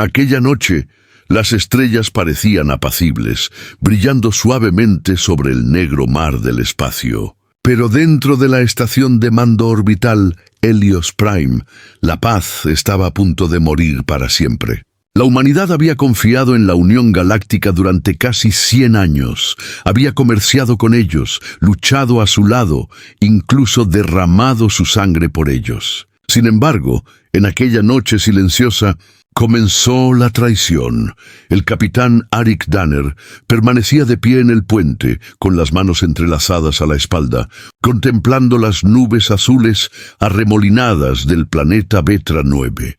Aquella noche, las estrellas parecían apacibles, brillando suavemente sobre el negro mar del espacio. Pero dentro de la estación de mando orbital Helios Prime, la paz estaba a punto de morir para siempre. La humanidad había confiado en la Unión Galáctica durante casi 100 años, había comerciado con ellos, luchado a su lado, incluso derramado su sangre por ellos. Sin embargo, en aquella noche silenciosa, comenzó la traición. El capitán Arik Danner permanecía de pie en el puente, con las manos entrelazadas a la espalda, contemplando las nubes azules arremolinadas del planeta Vetra 9.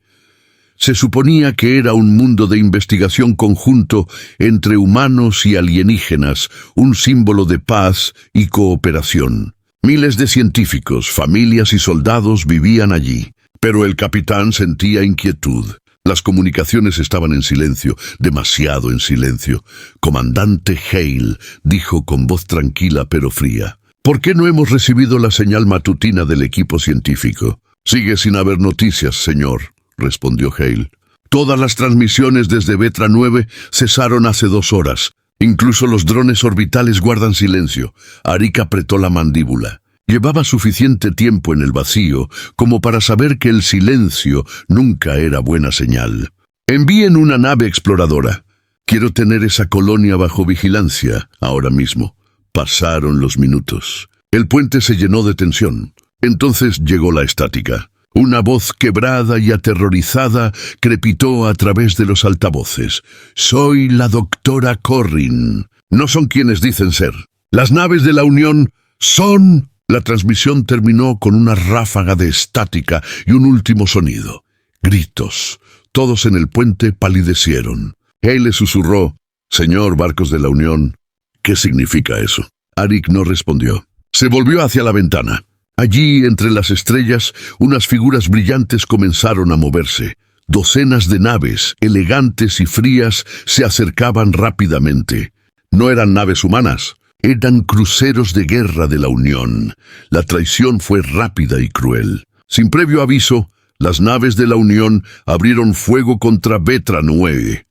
Se suponía que era un mundo de investigación conjunto entre humanos y alienígenas, un símbolo de paz y cooperación. Miles de científicos, familias y soldados vivían allí, pero el capitán sentía inquietud. Las comunicaciones estaban en silencio, demasiado en silencio. Comandante Hale dijo con voz tranquila pero fría: ¿por qué no hemos recibido la señal matutina del equipo científico? Sigue sin haber noticias, señor, respondió Hale. Todas las transmisiones desde Vetra 9 cesaron hace 2 horas. Incluso los drones orbitales guardan silencio. Arik apretó la mandíbula. Llevaba suficiente tiempo en el vacío como para saber que el silencio nunca era buena señal. Envíen una nave exploradora. Quiero tener esa colonia bajo vigilancia ahora mismo. Pasaron los minutos. El puente se llenó de tensión. Entonces llegó la estática. Una voz quebrada y aterrorizada crepitó a través de los altavoces. Soy la doctora Corrin. No son quienes dicen ser. Las naves de la Unión son... La transmisión terminó con una ráfaga de estática y un último sonido. Gritos. Todos en el puente palidecieron. Hale susurró: «Señor Barcos de la Unión, ¿qué significa eso?» Arik no respondió. Se volvió hacia la ventana. Allí, entre las estrellas, unas figuras brillantes comenzaron a moverse. Docenas de naves, elegantes y frías, se acercaban rápidamente. No eran naves humanas. Eran cruceros de guerra de la Unión. La traición fue rápida y cruel. Sin previo aviso, las naves de la Unión abrieron fuego contra Vetra 9.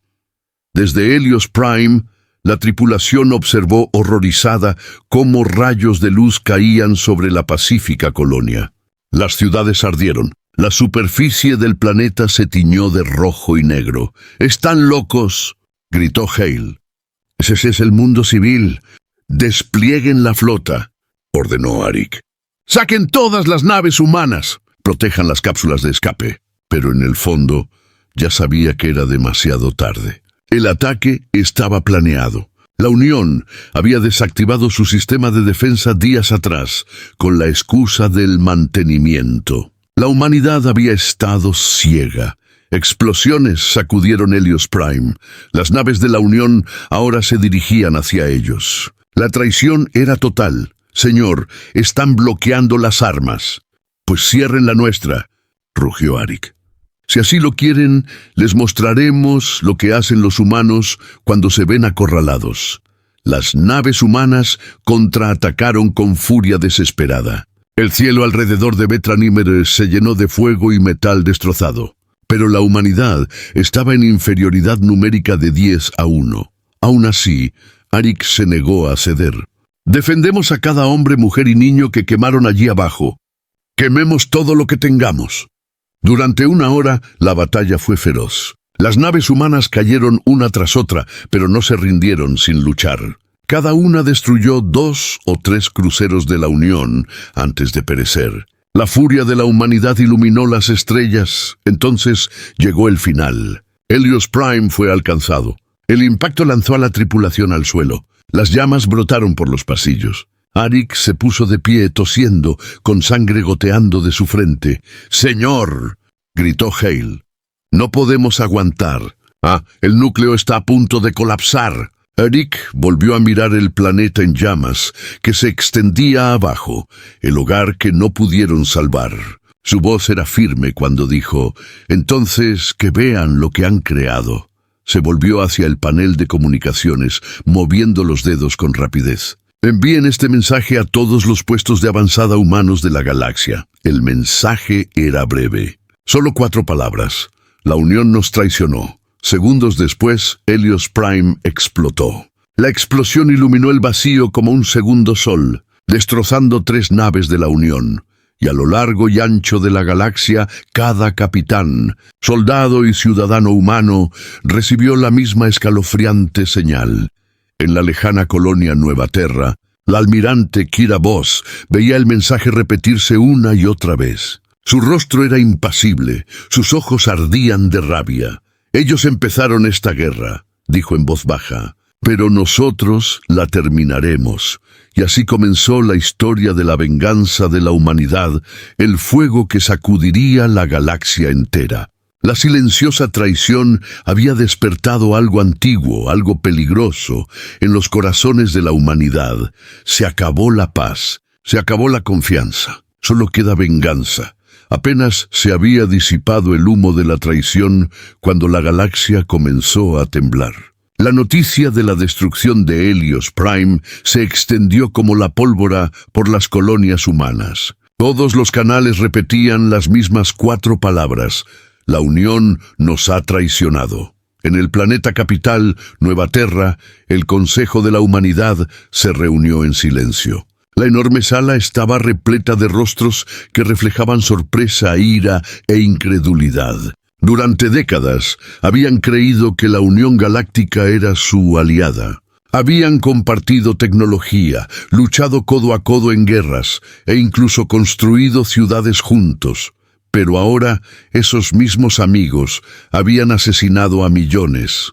Desde Helios Prime, la tripulación observó horrorizada cómo rayos de luz caían sobre la pacífica colonia. Las ciudades ardieron. La superficie del planeta se tiñó de rojo y negro. «¡Están locos!», gritó Hale. «Ese es el mundo civil. Desplieguen la flota», ordenó Arik. «Saquen todas las naves humanas. Protejan las cápsulas de escape». Pero en el fondo, ya sabía que era demasiado tarde. El ataque estaba planeado. La Unión había desactivado su sistema de defensa días atrás, con la excusa del mantenimiento. La humanidad había estado ciega. Explosiones sacudieron Helios Prime. Las naves de la Unión ahora se dirigían hacia ellos. La traición era total. «Señor, están bloqueando las armas». «Pues cierren la nuestra», rugió Arik. «Si así lo quieren, les mostraremos lo que hacen los humanos cuando se ven acorralados». Las naves humanas contraatacaron con furia desesperada. El cielo alrededor de Vetra 9 se llenó de fuego y metal destrozado. Pero la humanidad estaba en inferioridad numérica de 10-1. Aún así, Arik se negó a ceder. «Defendemos a cada hombre, mujer y niño que quemaron allí abajo. Quememos todo lo que tengamos». Durante 1 hora, la batalla fue feroz. Las naves humanas cayeron una tras otra, pero no se rindieron sin luchar. Cada una destruyó 2 o 3 cruceros de la Unión antes de perecer. La furia de la humanidad iluminó las estrellas. Entonces llegó el final. Helios Prime fue alcanzado. El impacto lanzó a la tripulación al suelo. Las llamas brotaron por los pasillos. Arik se puso de pie tosiendo, con sangre goteando de su frente. «Señor», gritó Hale, «no podemos aguantar. El núcleo está a punto de colapsar». Arik volvió a mirar el planeta en llamas, que se extendía abajo, el hogar que no pudieron salvar. Su voz era firme cuando dijo: «Entonces, que vean lo que han creado». Se volvió hacia el panel de comunicaciones, moviendo los dedos con rapidez. «Envíen este mensaje a todos los puestos de avanzada humanos de la galaxia». El mensaje era breve. Solo 4 palabras. «La Unión nos traicionó. Segundos después, Helios Prime explotó. La explosión iluminó el vacío como un segundo sol, destrozando 3 naves de la Unión. Y a lo largo y ancho de la galaxia, cada capitán, soldado y ciudadano humano recibió la misma escalofriante señal. En la lejana colonia Nueva Terra, la almirante Kira Voss veía el mensaje repetirse una y otra vez. Su rostro era impasible, sus ojos ardían de rabia. «Ellos empezaron esta guerra», dijo en voz baja, «pero nosotros la terminaremos». Y así comenzó la historia de la venganza de la humanidad, el fuego que sacudiría la galaxia entera. La silenciosa traición había despertado algo antiguo, algo peligroso, en los corazones de la humanidad. Se acabó la paz, se acabó la confianza, solo queda venganza. Apenas se había disipado el humo de la traición cuando la galaxia comenzó a temblar. La noticia de la destrucción de Helios Prime se extendió como la pólvora por las colonias humanas. Todos los canales repetían las mismas 4 palabras: «La Unión nos ha traicionado». En el planeta capital, Nueva Terra, el Consejo de la Humanidad se reunió en silencio. La enorme sala estaba repleta de rostros que reflejaban sorpresa, ira e incredulidad. Durante décadas habían creído que la Unión Galáctica era su aliada. Habían compartido tecnología, luchado codo a codo en guerras e incluso construido ciudades juntos. Pero ahora esos mismos amigos habían asesinado a millones.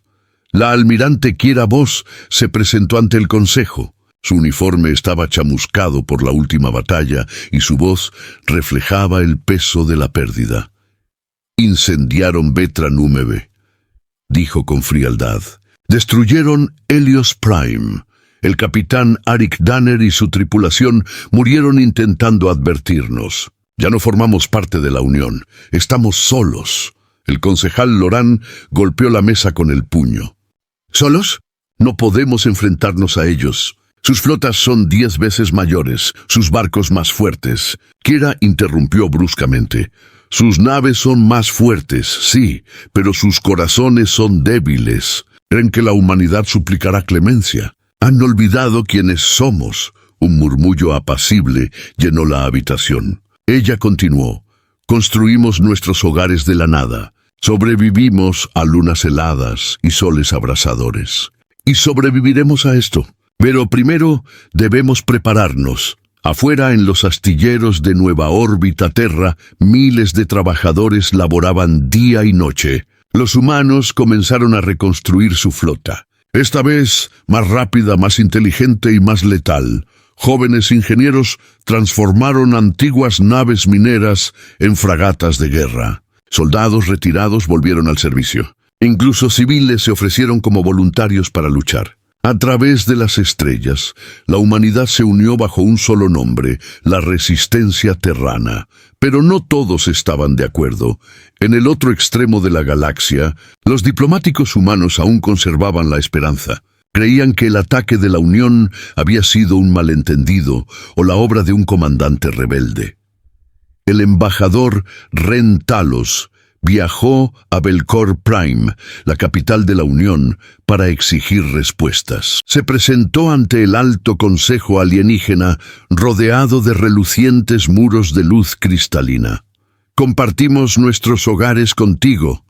La almirante Kira Voss se presentó ante el Consejo. Su uniforme estaba chamuscado por la última batalla y su voz reflejaba el peso de la pérdida. «Incendiaron Vetra Númebe», dijo con frialdad. «Destruyeron Helios Prime. El capitán Arik Danner y su tripulación murieron intentando advertirnos. Ya no formamos parte de la Unión. Estamos solos». El concejal Loran golpeó la mesa con el puño. «¿Solos? No podemos enfrentarnos a ellos. Sus flotas son 10 veces mayores, sus barcos más fuertes». Kira interrumpió bruscamente. «Sus naves son más fuertes, sí, pero sus corazones son débiles. Creen que la humanidad suplicará clemencia. Han olvidado quiénes somos». Un murmullo apacible llenó la habitación. Ella continuó. «Construimos nuestros hogares de la nada. Sobrevivimos a lunas heladas y soles abrasadores. Y sobreviviremos a esto. Pero primero debemos prepararnos. Afuera, en los astilleros de Nueva Órbita Terra, miles de trabajadores laboraban día y noche. Los humanos comenzaron a reconstruir su flota. Esta vez, más rápida, más inteligente y más letal. Jóvenes ingenieros transformaron antiguas naves mineras en fragatas de guerra. Soldados retirados volvieron al servicio. Incluso civiles se ofrecieron como voluntarios para luchar. A través de las estrellas, la humanidad se unió bajo un solo nombre, la resistencia terrana. Pero no todos estaban de acuerdo. En el otro extremo de la galaxia, los diplomáticos humanos aún conservaban la esperanza. Creían que el ataque de la Unión había sido un malentendido o la obra de un comandante rebelde. El embajador Ren Talos viajó a Belcor Prime, la capital de la Unión, para exigir respuestas. Se presentó ante el Alto Consejo Alienígena, rodeado de relucientes muros de luz cristalina. «Compartimos nuestros hogares contigo»,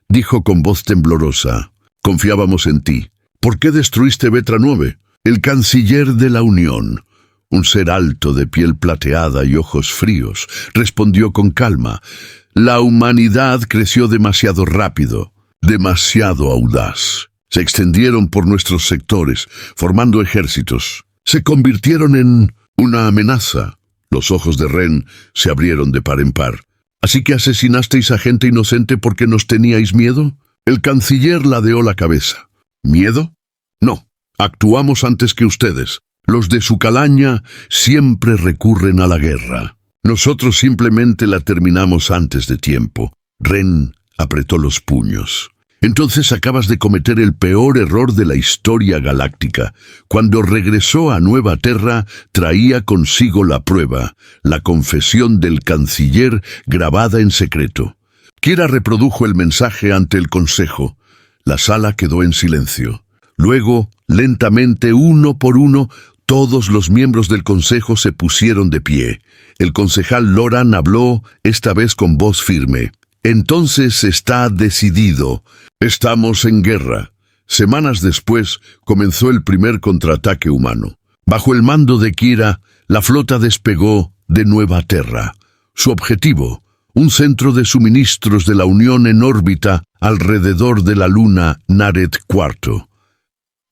dijo con voz temblorosa. «Confiábamos en ti. ¿Por qué destruiste Vetra 9? El canciller de la Unión, un ser alto de piel plateada y ojos fríos, respondió con calma. La humanidad creció demasiado rápido, demasiado audaz. Se extendieron por nuestros sectores, formando ejércitos. Se convirtieron en una amenaza. Los ojos de Ren se abrieron de par en par. ¿Así que asesinasteis a gente inocente porque nos teníais miedo? El canciller ladeó la cabeza. ¿Miedo? No, actuamos antes que ustedes. Los de su calaña siempre recurren a la guerra. Nosotros simplemente la terminamos antes de tiempo. Ren apretó los puños. Entonces acabas de cometer el peor error de la historia galáctica. Cuando regresó a Nueva Terra, traía consigo la prueba, la confesión del canciller grabada en secreto. Kira reprodujo el mensaje ante el Consejo. La sala quedó en silencio. Luego, lentamente, uno por uno, todos los miembros del consejo se pusieron de pie. El concejal Loran habló, esta vez con voz firme. Entonces está decidido. Estamos en guerra. Semanas después comenzó el primer contraataque humano. Bajo el mando de Kira, la flota despegó de Nueva Terra. Su objetivo, un centro de suministros de la Unión en órbita alrededor de la luna Naret IV.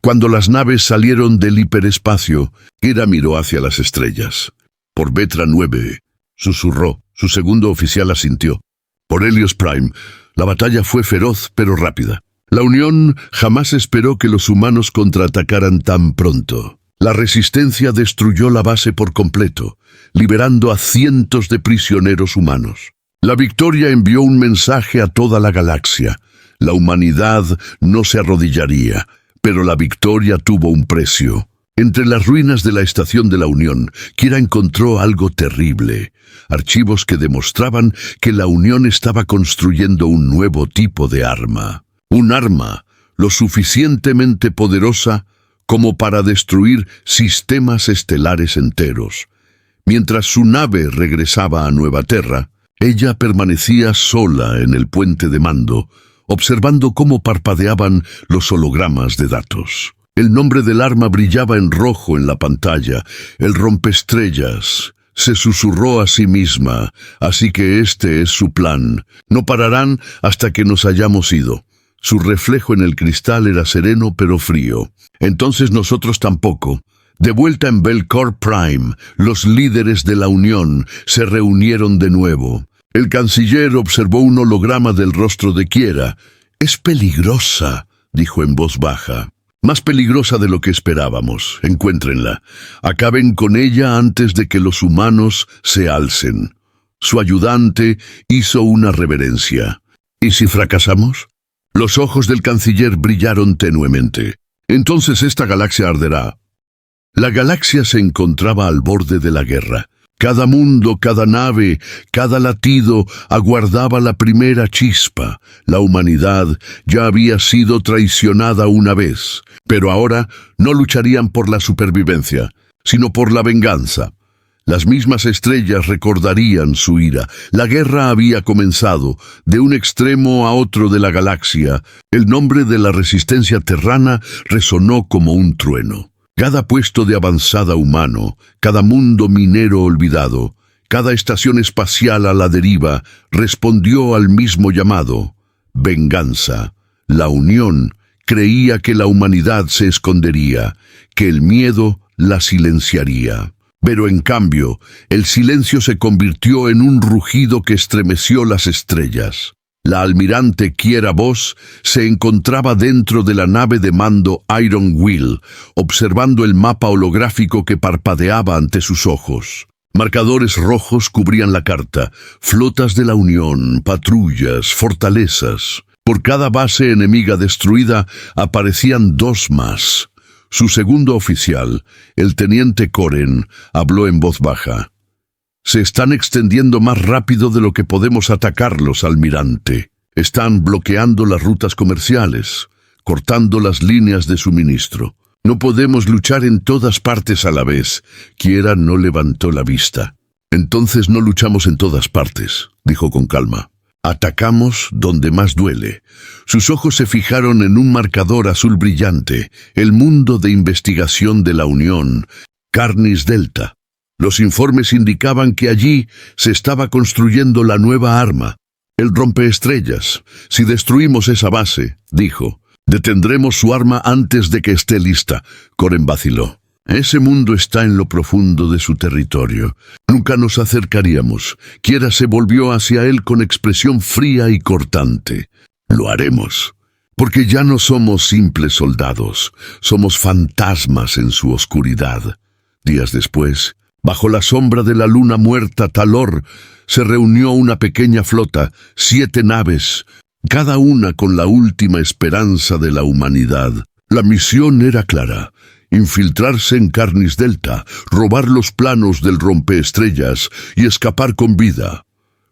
Cuando las naves salieron del hiperespacio, Kira miró hacia las estrellas. Por Vetra 9, susurró. Su segundo oficial asintió. Por Helios Prime, la batalla fue feroz pero rápida. La Unión jamás esperó que los humanos contraatacaran tan pronto. La resistencia destruyó la base por completo, liberando a cientos de prisioneros humanos. La victoria envió un mensaje a toda la galaxia. La humanidad no se arrodillaría, pero la victoria tuvo un precio. Entre las ruinas de la Estación de la Unión, Kira encontró algo terrible. Archivos que demostraban que la Unión estaba construyendo un nuevo tipo de arma. Un arma lo suficientemente poderosa como para destruir sistemas estelares enteros. Mientras su nave regresaba a Nueva Terra, ella permanecía sola en el puente de mando, observando cómo parpadeaban los hologramas de datos. El nombre del arma brillaba en rojo en la pantalla. El rompeestrellas. Se susurró a sí misma, así que este es su plan. No pararán hasta que nos hayamos ido. Su reflejo en el cristal era sereno pero frío. Entonces nosotros tampoco. De vuelta en Belcor Prime, los líderes de la Unión se reunieron de nuevo. El canciller observó un holograma del rostro de Kira. «Es peligrosa», dijo en voz baja. «Más peligrosa de lo que esperábamos. Encuéntrenla. Acaben con ella antes de que los humanos se alcen». Su ayudante hizo una reverencia. «¿Y si fracasamos?» Los ojos del canciller brillaron tenuemente. «Entonces esta galaxia arderá». La galaxia se encontraba al borde de la guerra. Cada mundo, cada nave, cada latido aguardaba la primera chispa. La humanidad ya había sido traicionada una vez, pero ahora no lucharían por la supervivencia, sino por la venganza. Las mismas estrellas recordarían su ira. La guerra había comenzado. De un extremo a otro de la galaxia, el nombre de la resistencia terrana resonó como un trueno. Cada puesto de avanzada humano, cada mundo minero olvidado, cada estación espacial a la deriva, respondió al mismo llamado: venganza. La Unión creía que la humanidad se escondería, que el miedo la silenciaría. Pero en cambio, el silencio se convirtió en un rugido que estremeció las estrellas. La almirante Kiera Voss se encontraba dentro de la nave de mando Iron Will, observando el mapa holográfico que parpadeaba ante sus ojos. Marcadores rojos cubrían la carta, flotas de la Unión, patrullas, fortalezas. Por cada base enemiga destruida aparecían dos más. Su segundo oficial, el teniente Koren, habló en voz baja. «Se están extendiendo más rápido de lo que podemos atacarlos, almirante. Están bloqueando las rutas comerciales, cortando las líneas de suministro. No podemos luchar en todas partes a la vez». Kiera no levantó la vista. «Entonces no luchamos en todas partes», dijo con calma. «Atacamos donde más duele». Sus ojos se fijaron en un marcador azul brillante, el mundo de investigación de la Unión, Carnis Delta. Los informes indicaban que allí se estaba construyendo la nueva arma, el rompeestrellas. «Si destruimos esa base», dijo, «detendremos su arma antes de que esté lista». Koren vaciló. «Ese mundo está en lo profundo de su territorio. Nunca nos acercaríamos». Kiera se volvió hacia él con expresión fría y cortante. «Lo haremos, porque ya no somos simples soldados, somos fantasmas en su oscuridad». Días después, bajo la sombra de la luna muerta Talor, se reunió una pequeña flota, 7 naves, cada una con la última esperanza de la humanidad. La misión era clara: infiltrarse en Carnis Delta, robar los planos del rompeestrellas y escapar con vida.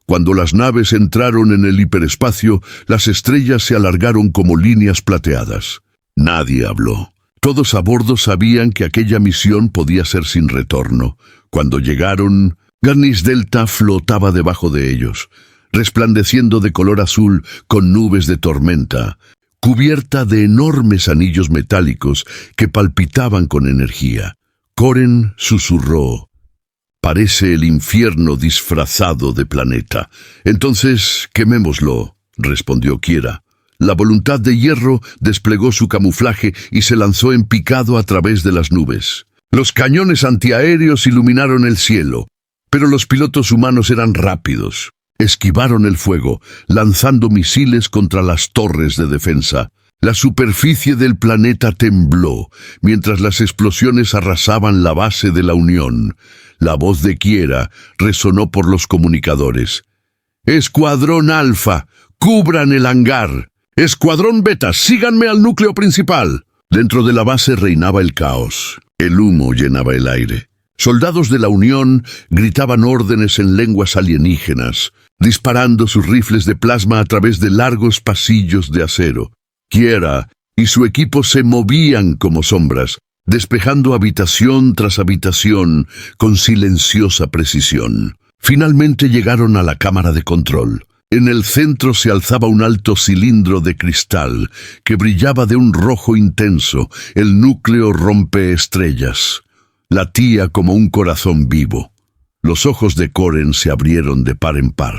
Cuando las naves entraron en el hiperespacio, las estrellas se alargaron como líneas plateadas. Nadie habló. Todos a bordo sabían que aquella misión podía ser sin retorno. Cuando llegaron, Garnis Delta flotaba debajo de ellos, resplandeciendo de color azul con nubes de tormenta, cubierta de enormes anillos metálicos que palpitaban con energía. Koren susurró: «Parece el infierno disfrazado de planeta». «Entonces, quemémoslo», respondió Kiera. La voluntad de hierro desplegó su camuflaje y se lanzó en picado a través de las nubes. Los cañones antiaéreos iluminaron el cielo, pero los pilotos humanos eran rápidos. Esquivaron el fuego, lanzando misiles contra las torres de defensa. La superficie del planeta tembló, mientras las explosiones arrasaban la base de la Unión. La voz de Kiera resonó por los comunicadores. «Escuadrón Alfa, cubran el hangar. Escuadrón Beta, síganme al núcleo principal». Dentro de la base reinaba el caos. El humo llenaba el aire. Soldados de la Unión gritaban órdenes en lenguas alienígenas, disparando sus rifles de plasma a través de largos pasillos de acero. Kiera y su equipo se movían como sombras, despejando habitación tras habitación con silenciosa precisión. Finalmente llegaron a la cámara de control. En el centro se alzaba un alto cilindro de cristal que brillaba de un rojo intenso. El núcleo rompeestrellas. Latía como un corazón vivo. Los ojos de Koren se abrieron de par en par.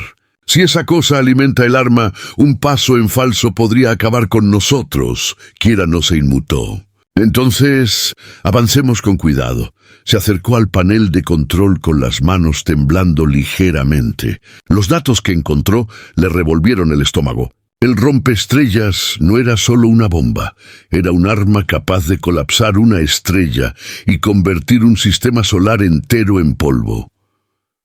«Si esa cosa alimenta el arma, un paso en falso podría acabar con nosotros». Kiera no se inmutó. «Entonces, avancemos con cuidado». Se acercó al panel de control con las manos temblando ligeramente. Los datos que encontró le revolvieron el estómago. El rompeestrellas no era solo una bomba, era un arma capaz de colapsar una estrella y convertir un sistema solar entero en polvo.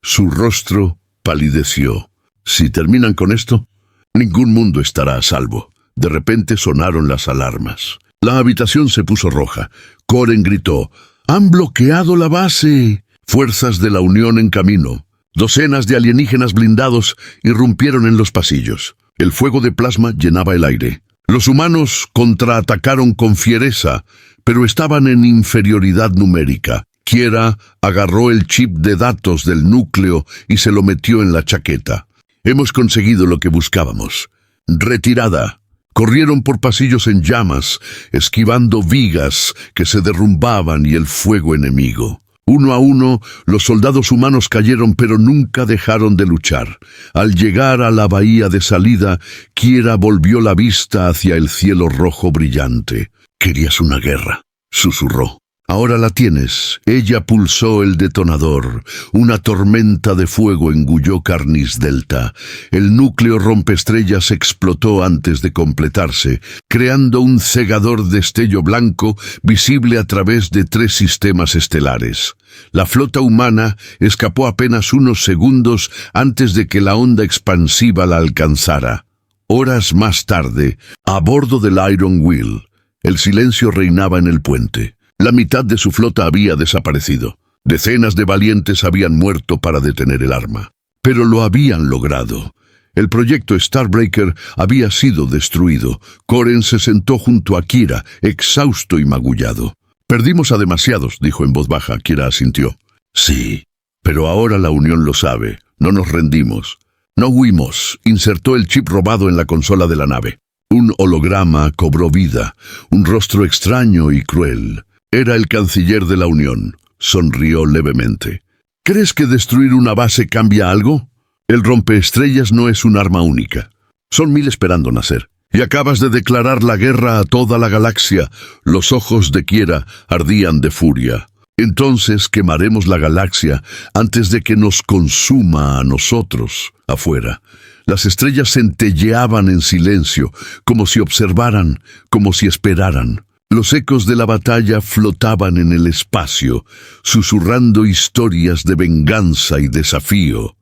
Su rostro palideció. «Si terminan con esto, ningún mundo estará a salvo». De repente sonaron las alarmas. La habitación se puso roja. Koren gritó: «¡Han bloqueado la base!». Fuerzas de la Unión en camino. Docenas de alienígenas blindados irrumpieron en los pasillos. El fuego de plasma llenaba el aire. Los humanos contraatacaron con fiereza, pero estaban en inferioridad numérica. Kiera agarró el chip de datos del núcleo y se lo metió en la chaqueta. «Hemos conseguido lo que buscábamos». «Retirada». Corrieron por pasillos en llamas, esquivando vigas que se derrumbaban y el fuego enemigo. Uno a uno, los soldados humanos cayeron, pero nunca dejaron de luchar. Al llegar a la bahía de salida, Kiera volvió la vista hacia el cielo rojo brillante. «Querías una guerra», susurró. «Ahora la tienes». Ella pulsó el detonador. Una tormenta de fuego engulló Garnis Delta. El núcleo rompeestrellas explotó antes de completarse, creando un cegador destello blanco visible a través de 3 sistemas estelares. La flota humana escapó apenas unos segundos antes de que la onda expansiva la alcanzara. Horas más tarde, a bordo del Iron Will, el silencio reinaba en el puente. La mitad de su flota había desaparecido. Decenas de valientes habían muerto para detener el arma. Pero lo habían logrado. El proyecto Starbreaker había sido destruido. Koren se sentó junto a Kiera, exhausto y magullado. «Perdimos a demasiados», dijo en voz baja. Kiera asintió. «Sí, pero ahora la Unión lo sabe. No nos rendimos. No huimos». Insertó el chip robado en la consola de la nave. Un holograma cobró vida, un rostro extraño y cruel. Era el canciller de la Unión. Sonrió levemente. «¿Crees que destruir una base cambia algo? El rompeestrellas no es un arma única. Son 1000 esperando nacer. Y acabas de declarar la guerra a toda la galaxia». Los ojos de Kiera ardían de furia. «Entonces quemaremos la galaxia antes de que nos consuma a nosotros». Afuera, las estrellas centelleaban en silencio, como si observaran, como si esperaran. Los ecos de la batalla flotaban en el espacio, susurrando historias de venganza y desafío.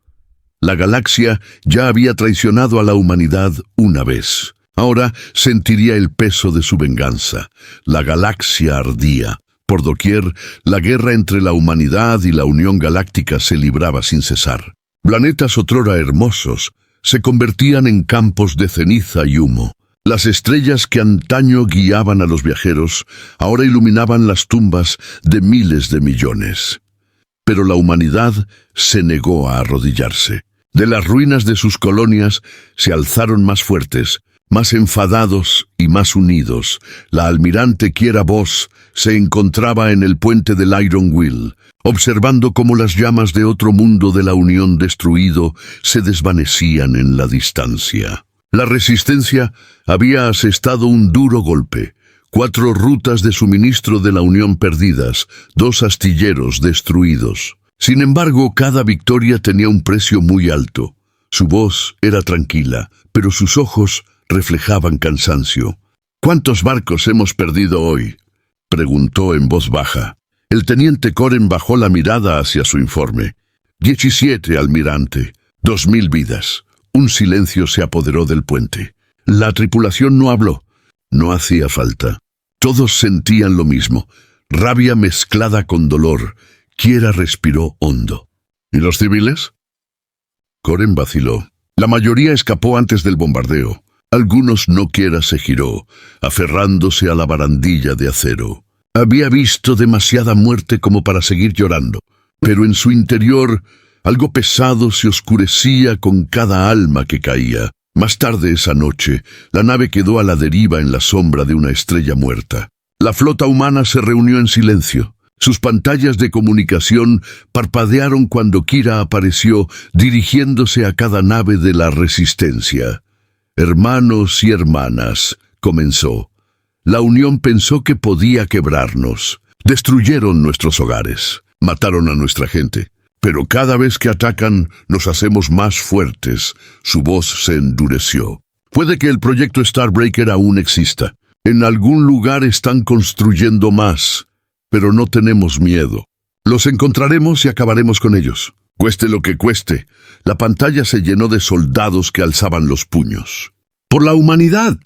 La galaxia ya había traicionado a la humanidad una vez. Ahora sentiría el peso de su venganza. La galaxia ardía. Por doquier, la guerra entre la humanidad y la Unión Galáctica se libraba sin cesar. Planetas otrora hermosos se convertían en campos de ceniza y humo. Las estrellas que antaño guiaban a los viajeros ahora iluminaban las tumbas de miles de millones. Pero la humanidad se negó a arrodillarse. De las ruinas de sus colonias se alzaron más fuertes, más enfadados y más unidos. La almirante Kiera Voss se encontraba en el puente del Iron Will, observando cómo las llamas de otro mundo de la Unión destruido se desvanecían en la distancia. La resistencia había asestado un duro golpe. 4 rutas de suministro de la Unión perdidas, 2 astilleros destruidos. Sin embargo, cada victoria tenía un precio muy alto. Su voz era tranquila, pero sus ojos reflejaban cansancio. «¿Cuántos barcos hemos perdido hoy?», preguntó en voz baja. El teniente Coren bajó la mirada hacia su informe. 17, almirante. 2000 vidas. Un silencio se apoderó del puente. La tripulación no habló. No hacía falta. Todos sentían lo mismo, rabia mezclada con dolor. Kiera respiró hondo. ¿Y los civiles? Coren vaciló. La mayoría escapó antes del bombardeo. Algunos no Kiera se giró, aferrándose a la barandilla de acero. Había visto demasiada muerte como para seguir llorando, pero en su interior algo pesado se oscurecía con cada alma que caía. Más tarde esa noche, la nave quedó a la deriva en la sombra de una estrella muerta. La flota humana se reunió en silencio. Sus pantallas de comunicación parpadearon cuando Kira apareció dirigiéndose a cada nave de la Resistencia. «Hermanos y hermanas», comenzó. «La Unión pensó que podía quebrarnos. Destruyeron nuestros hogares. Mataron a nuestra gente. Pero cada vez que atacan, nos hacemos más fuertes». Su voz se endureció. «Puede que el proyecto Starbreaker aún exista. En algún lugar están construyendo más. Pero no tenemos miedo. Los encontraremos y acabaremos con ellos. Cueste lo que cueste». La pantalla se llenó de soldados que alzaban los puños. «¡Por la humanidad!»,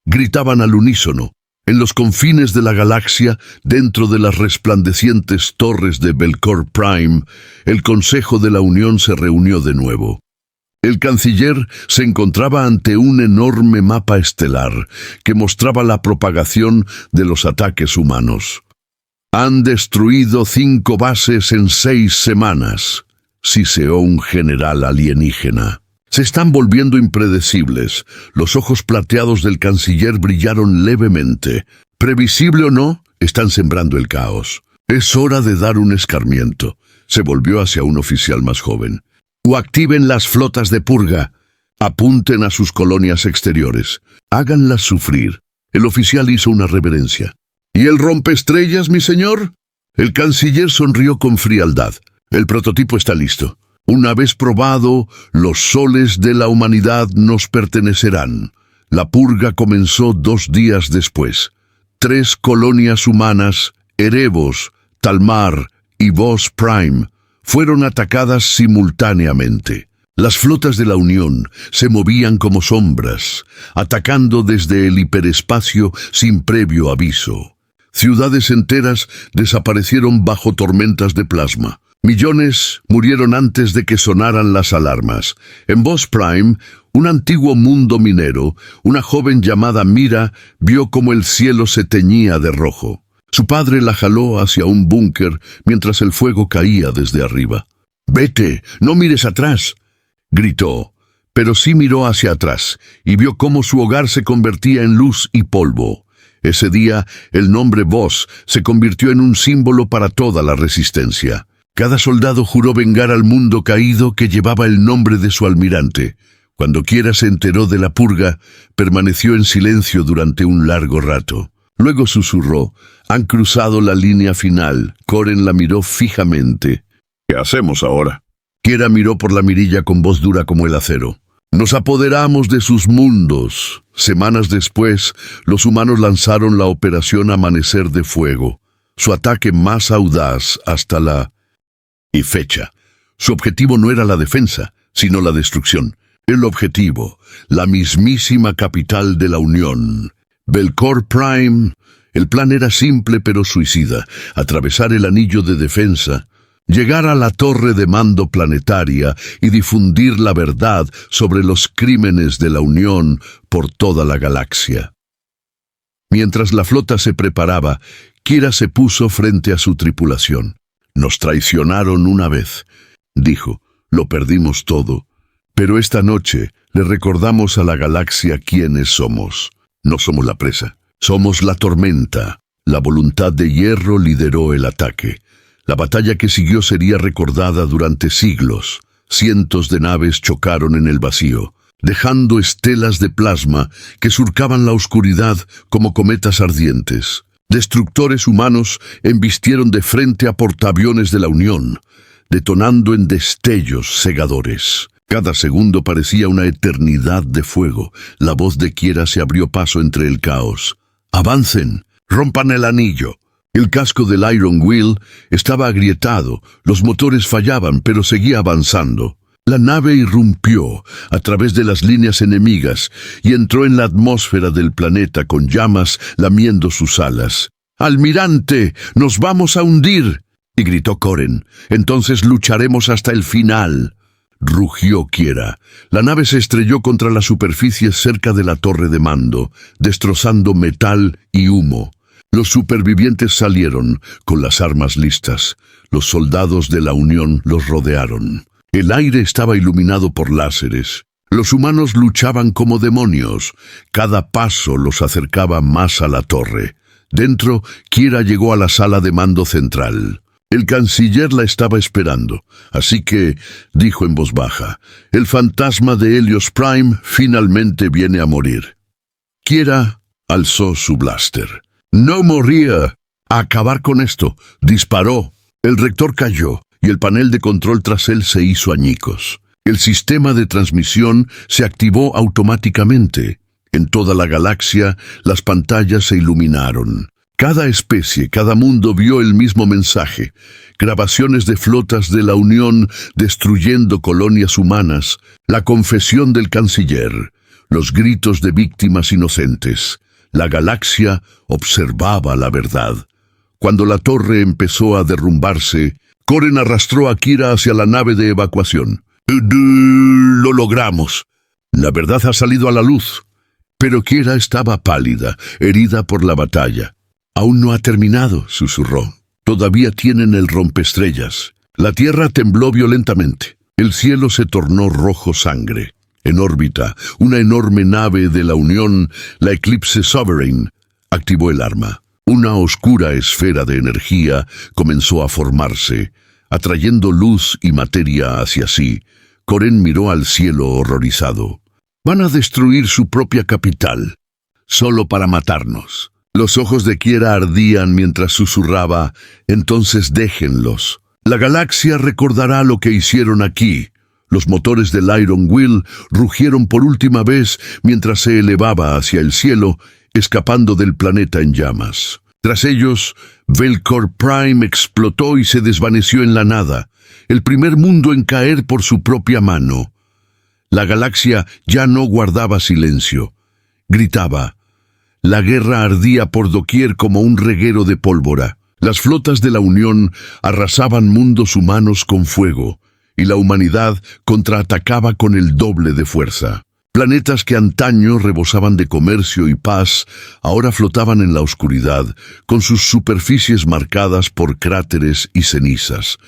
gritaban al unísono. En los confines de la galaxia, dentro de las resplandecientes torres de Belcor Prime, el Consejo de la Unión se reunió de nuevo. El canciller se encontraba ante un enorme mapa estelar que mostraba la propagación de los ataques humanos. «Han destruido 5 bases en 6 semanas», siseó un general alienígena. «Se están volviendo impredecibles». Los ojos plateados del canciller brillaron levemente. «Previsible o no, están sembrando el caos. Es hora de dar un escarmiento». Se volvió hacia un oficial más joven. «O activen las flotas de purga. Apunten a sus colonias exteriores. Háganlas sufrir». El oficial hizo una reverencia. «¿Y el rompeestrellas, mi señor?». El canciller sonrió con frialdad. «El prototipo está listo. Una vez probado, los soles de la humanidad nos pertenecerán». La purga comenzó 2 días después. 3 colonias humanas, Erebos, Talmar y Voss Prime, fueron atacadas simultáneamente. Las flotas de la Unión se movían como sombras, atacando desde el hiperespacio sin previo aviso. Ciudades enteras desaparecieron bajo tormentas de plasma. Millones murieron antes de que sonaran las alarmas. En Voss Prime, un antiguo mundo minero, una joven llamada Mira vio cómo el cielo se teñía de rojo. Su padre la jaló hacia un búnker mientras el fuego caía desde arriba. «Vete, no mires atrás», gritó, pero sí miró hacia atrás y vio cómo su hogar se convertía en luz y polvo. Ese día, el nombre Voss se convirtió en un símbolo para toda la resistencia. Cada soldado juró vengar al mundo caído que llevaba el nombre de su almirante. Cuando Kiera se enteró de la purga, permaneció en silencio durante un largo rato. Luego susurró: «Han cruzado la línea final». Coren la miró fijamente. «¿Qué hacemos ahora?». Kiera miró por la mirilla con voz dura como el acero. «Nos apoderamos de sus mundos». Semanas después, los humanos lanzaron la operación Amanecer de Fuego, su ataque más audaz hasta la fecha. Su objetivo no era la defensa, sino la destrucción. El objetivo, la mismísima capital de la Unión, Belcor Prime. El plan era simple pero suicida: atravesar el anillo de defensa, llegar a la torre de mando planetaria y difundir la verdad sobre los crímenes de la Unión por toda la galaxia. Mientras la flota se preparaba, Kira se puso frente a su tripulación. «Nos traicionaron una vez», dijo. «Lo perdimos todo. Pero esta noche le recordamos a la galaxia quiénes somos. No somos la presa. Somos la tormenta». La voluntad de hierro lideró el ataque. La batalla que siguió sería recordada durante siglos. Cientos de naves chocaron en el vacío, dejando estelas de plasma que surcaban la oscuridad como cometas ardientes. Destructores humanos embistieron de frente a portaaviones de la Unión, detonando en destellos cegadores. Cada segundo parecía una eternidad de fuego. La voz de Kira se abrió paso entre el caos. «¡Avancen! ¡Rompan el anillo!». El casco del Iron Will estaba agrietado, los motores fallaban, pero seguía avanzando. La nave irrumpió a través de las líneas enemigas y entró en la atmósfera del planeta con llamas lamiendo sus alas. «¡Almirante, nos vamos a hundir!», y gritó Koren. «Entonces lucharemos hasta el final», rugió Kira. La nave se estrelló contra la superficie cerca de la torre de mando, destrozando metal y humo. Los supervivientes salieron, con las armas listas. Los soldados de la Unión los rodearon. El aire estaba iluminado por láseres. Los humanos luchaban como demonios. Cada paso los acercaba más a la torre. Dentro, Kira llegó a la sala de mando central. El canciller la estaba esperando, así que dijo en voz baja: «El fantasma de Helios Prime finalmente viene a morir». Kira alzó su blaster. «No moría. A acabar con esto». Disparó. El rector cayó y el panel de control tras él se hizo añicos. El sistema de transmisión se activó automáticamente. En toda la galaxia, las pantallas se iluminaron. Cada especie, cada mundo vio el mismo mensaje. Grabaciones de flotas de la Unión destruyendo colonias humanas, la confesión del canciller, los gritos de víctimas inocentes. La galaxia observaba la verdad. Cuando la torre empezó a derrumbarse, Koren arrastró a Kira hacia la nave de evacuación. «Lo logramos. La verdad ha salido a la luz». Pero Kira estaba pálida, herida por la batalla. «Aún no ha terminado», susurró. «Todavía tienen el rompeestrellas». La tierra tembló violentamente. El cielo se tornó rojo sangre. En órbita, una enorme nave de la Unión, la Eclipse Sovereign, activó el arma. Una oscura esfera de energía comenzó a formarse, atrayendo luz y materia hacia sí. Koren miró al cielo horrorizado. «Van a destruir su propia capital, solo para matarnos». Los ojos de Kira ardían mientras susurraba: «Entonces déjenlos. La galaxia recordará lo que hicieron aquí». Los motores del Iron Will rugieron por última vez mientras se elevaba hacia el cielo, escapando del planeta en llamas. Tras ellos, Velcor Prime explotó y se desvaneció en la nada, el primer mundo en caer por su propia mano. La galaxia ya no guardaba silencio. Gritaba. La guerra ardía por doquier como un reguero de pólvora. Las flotas de la Unión arrasaban mundos humanos con fuego, y la humanidad contraatacaba con el doble de fuerza. Planetas que antaño rebosaban de comercio y paz, ahora flotaban en la oscuridad, con sus superficies marcadas por cráteres y cenizas.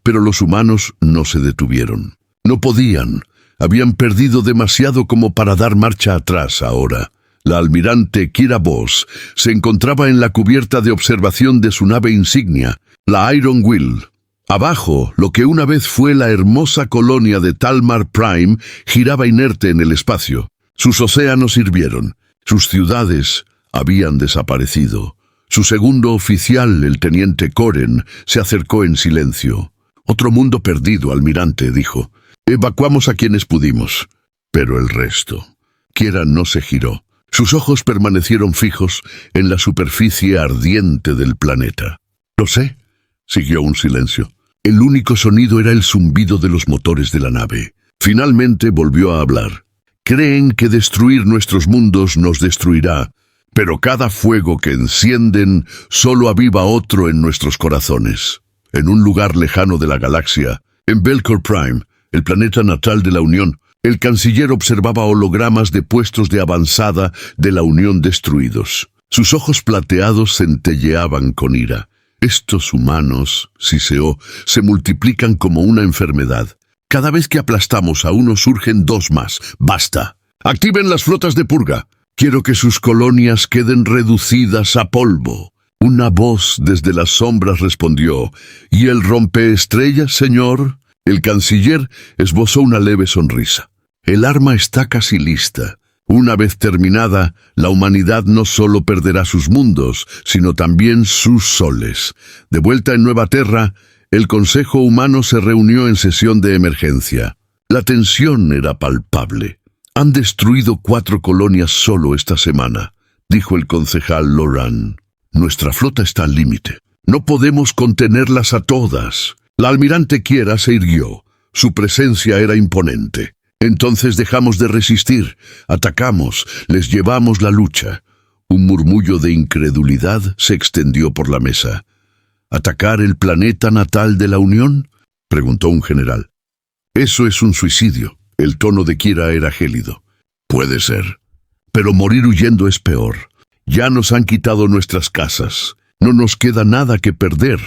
Pero los humanos no se detuvieron. No podían. Habían perdido demasiado como para dar marcha atrás ahora. La almirante Kira Voss se encontraba en la cubierta de observación de su nave insignia, la Iron Will. Abajo, lo que una vez fue la hermosa colonia de Talmar Prime giraba inerte en el espacio. Sus océanos hirvieron. Sus ciudades habían desaparecido. Su segundo oficial, el teniente Koren, se acercó en silencio. «Otro mundo perdido, almirante», dijo. «Evacuamos a quienes pudimos». Pero el resto. Kira no se giró. Sus ojos permanecieron fijos en la superficie ardiente del planeta. «Lo sé», siguió un silencio. El único sonido era el zumbido de los motores de la nave. Finalmente volvió a hablar. «Creen que destruir nuestros mundos nos destruirá, pero cada fuego que encienden solo aviva otro en nuestros corazones. En un lugar lejano de la galaxia, en Belcor Prime, el planeta natal de la Unión, el canciller observaba hologramas de puestos de avanzada de la Unión destruidos. Sus ojos plateados centelleaban con ira. Estos humanos, siseó, se multiplican como una enfermedad. Cada vez que aplastamos a uno surgen dos más. ¡Basta! ¡Activen las flotas de purga! Quiero que sus colonias queden reducidas a polvo. Una voz desde las sombras respondió. ¿Y el rompeestrellas, señor? El canciller esbozó una leve sonrisa. El arma está casi lista. Una vez terminada, la humanidad no solo perderá sus mundos, sino también sus soles. De vuelta en Nueva Terra, el Consejo Humano se reunió en sesión de emergencia. La tensión era palpable. Han destruido 4 colonias solo esta semana, dijo el concejal Loran. Nuestra flota está al límite. No podemos contenerlas a todas. La almirante Quiera se irguió. Su presencia era imponente. Entonces dejamos de resistir, atacamos, les llevamos la lucha. Un murmullo de incredulidad se extendió por la mesa. ¿Atacar el planeta natal de la Unión?, preguntó un general. Eso es un suicidio. El tono de Quiera era gélido. Puede ser. Pero morir huyendo es peor. Ya nos han quitado nuestras casas. No nos queda nada que perder.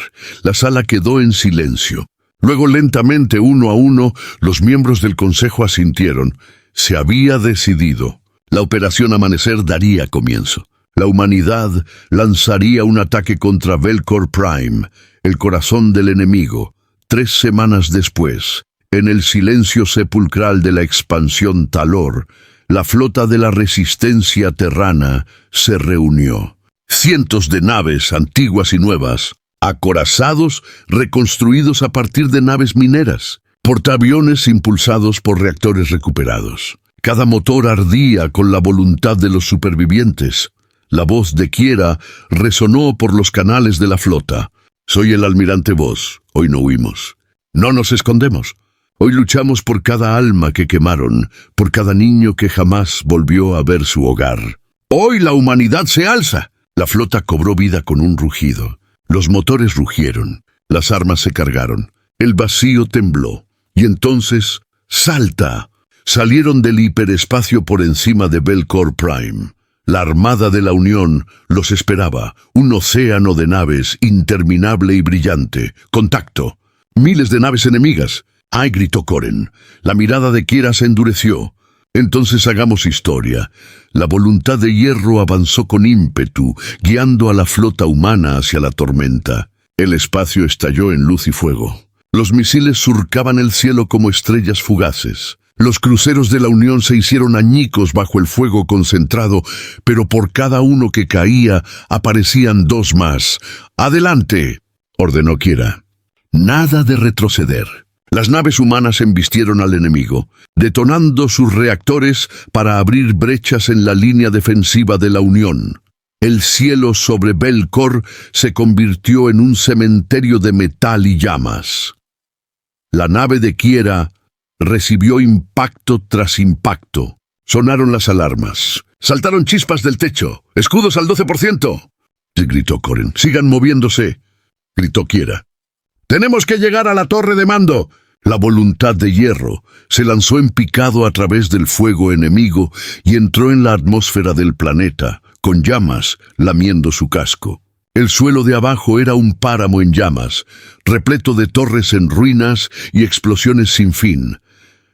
La sala quedó en silencio. Luego, lentamente, uno a uno, los miembros del Consejo asintieron. Se había decidido. La Operación Amanecer daría comienzo. La humanidad lanzaría un ataque contra Belcor Prime, el corazón del enemigo. 3 semanas después, en el silencio sepulcral de la expansión Talor, la flota de la resistencia terrana se reunió. Cientos de naves antiguas y nuevas, acorazados, reconstruidos a partir de naves mineras, portaaviones impulsados por reactores recuperados. Cada motor ardía con la voluntad de los supervivientes. La voz de Quiera resonó por los canales de la flota. Soy el almirante Voss. Hoy no huimos. No nos escondemos. Hoy luchamos por cada alma que quemaron, por cada niño que jamás volvió a ver su hogar. Hoy la humanidad se alza. La flota cobró vida con un rugido. Los motores rugieron, las armas se cargaron, el vacío tembló. Y entonces, ¡salta! Salieron del hiperespacio por encima de Belcor Prime. La Armada de la Unión los esperaba, un océano de naves interminable y brillante. ¡Contacto! Miles de naves enemigas. ¡Ay!, gritó Koren. La mirada de Quiera se endureció. Entonces hagamos historia. La voluntad de hierro avanzó con ímpetu, guiando a la flota humana hacia la tormenta. El espacio estalló en luz y fuego. Los misiles surcaban el cielo como estrellas fugaces. Los cruceros de la Unión se hicieron añicos bajo el fuego concentrado, pero por cada uno que caía aparecían 2 más. ¡Adelante!, ordenó Quiera. Nada de retroceder. Las naves humanas embistieron al enemigo, detonando sus reactores para abrir brechas en la línea defensiva de la Unión. El cielo sobre Belcor se convirtió en un cementerio de metal y llamas. La nave de Quiera recibió impacto tras impacto. Sonaron las alarmas. Saltaron chispas del techo. ¡Escudos al 12%! Gritó Koren. ¡Sigan moviéndose!, gritó Quiera. ¡Tenemos que llegar a la torre de mando! La voluntad de hierro se lanzó en picado a través del fuego enemigo y entró en la atmósfera del planeta, con llamas lamiendo su casco. El suelo de abajo era un páramo en llamas, repleto de torres en ruinas y explosiones sin fin.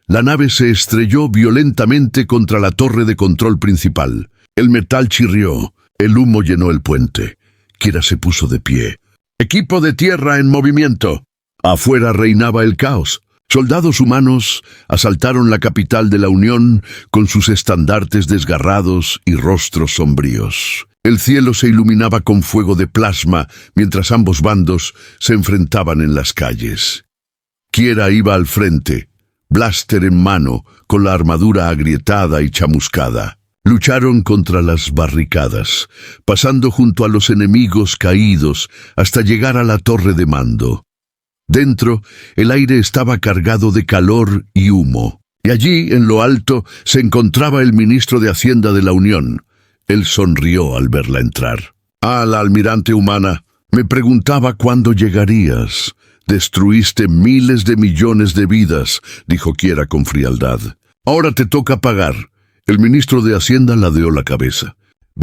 La nave se estrelló violentamente contra la torre de control principal. El metal chirrió, el humo llenó el puente. Quiera se puso de pie. ¡Equipo de tierra en movimiento! Afuera reinaba el caos. Soldados humanos asaltaron la capital de la Unión con sus estandartes desgarrados y rostros sombríos. El cielo se iluminaba con fuego de plasma mientras ambos bandos se enfrentaban en las calles. Quiera iba al frente, blaster en mano, con la armadura agrietada y chamuscada. Lucharon contra las barricadas, pasando junto a los enemigos caídos hasta llegar a la torre de mando. Dentro, el aire estaba cargado de calor y humo, y allí, en lo alto, se encontraba el ministro de Hacienda de la Unión. Él sonrió al verla entrar. «Ah, la almirante humana, me preguntaba cuándo llegarías. Destruiste miles de millones de vidas, dijo Kiera con frialdad. Ahora te toca pagar. El ministro de Hacienda ladeó la cabeza.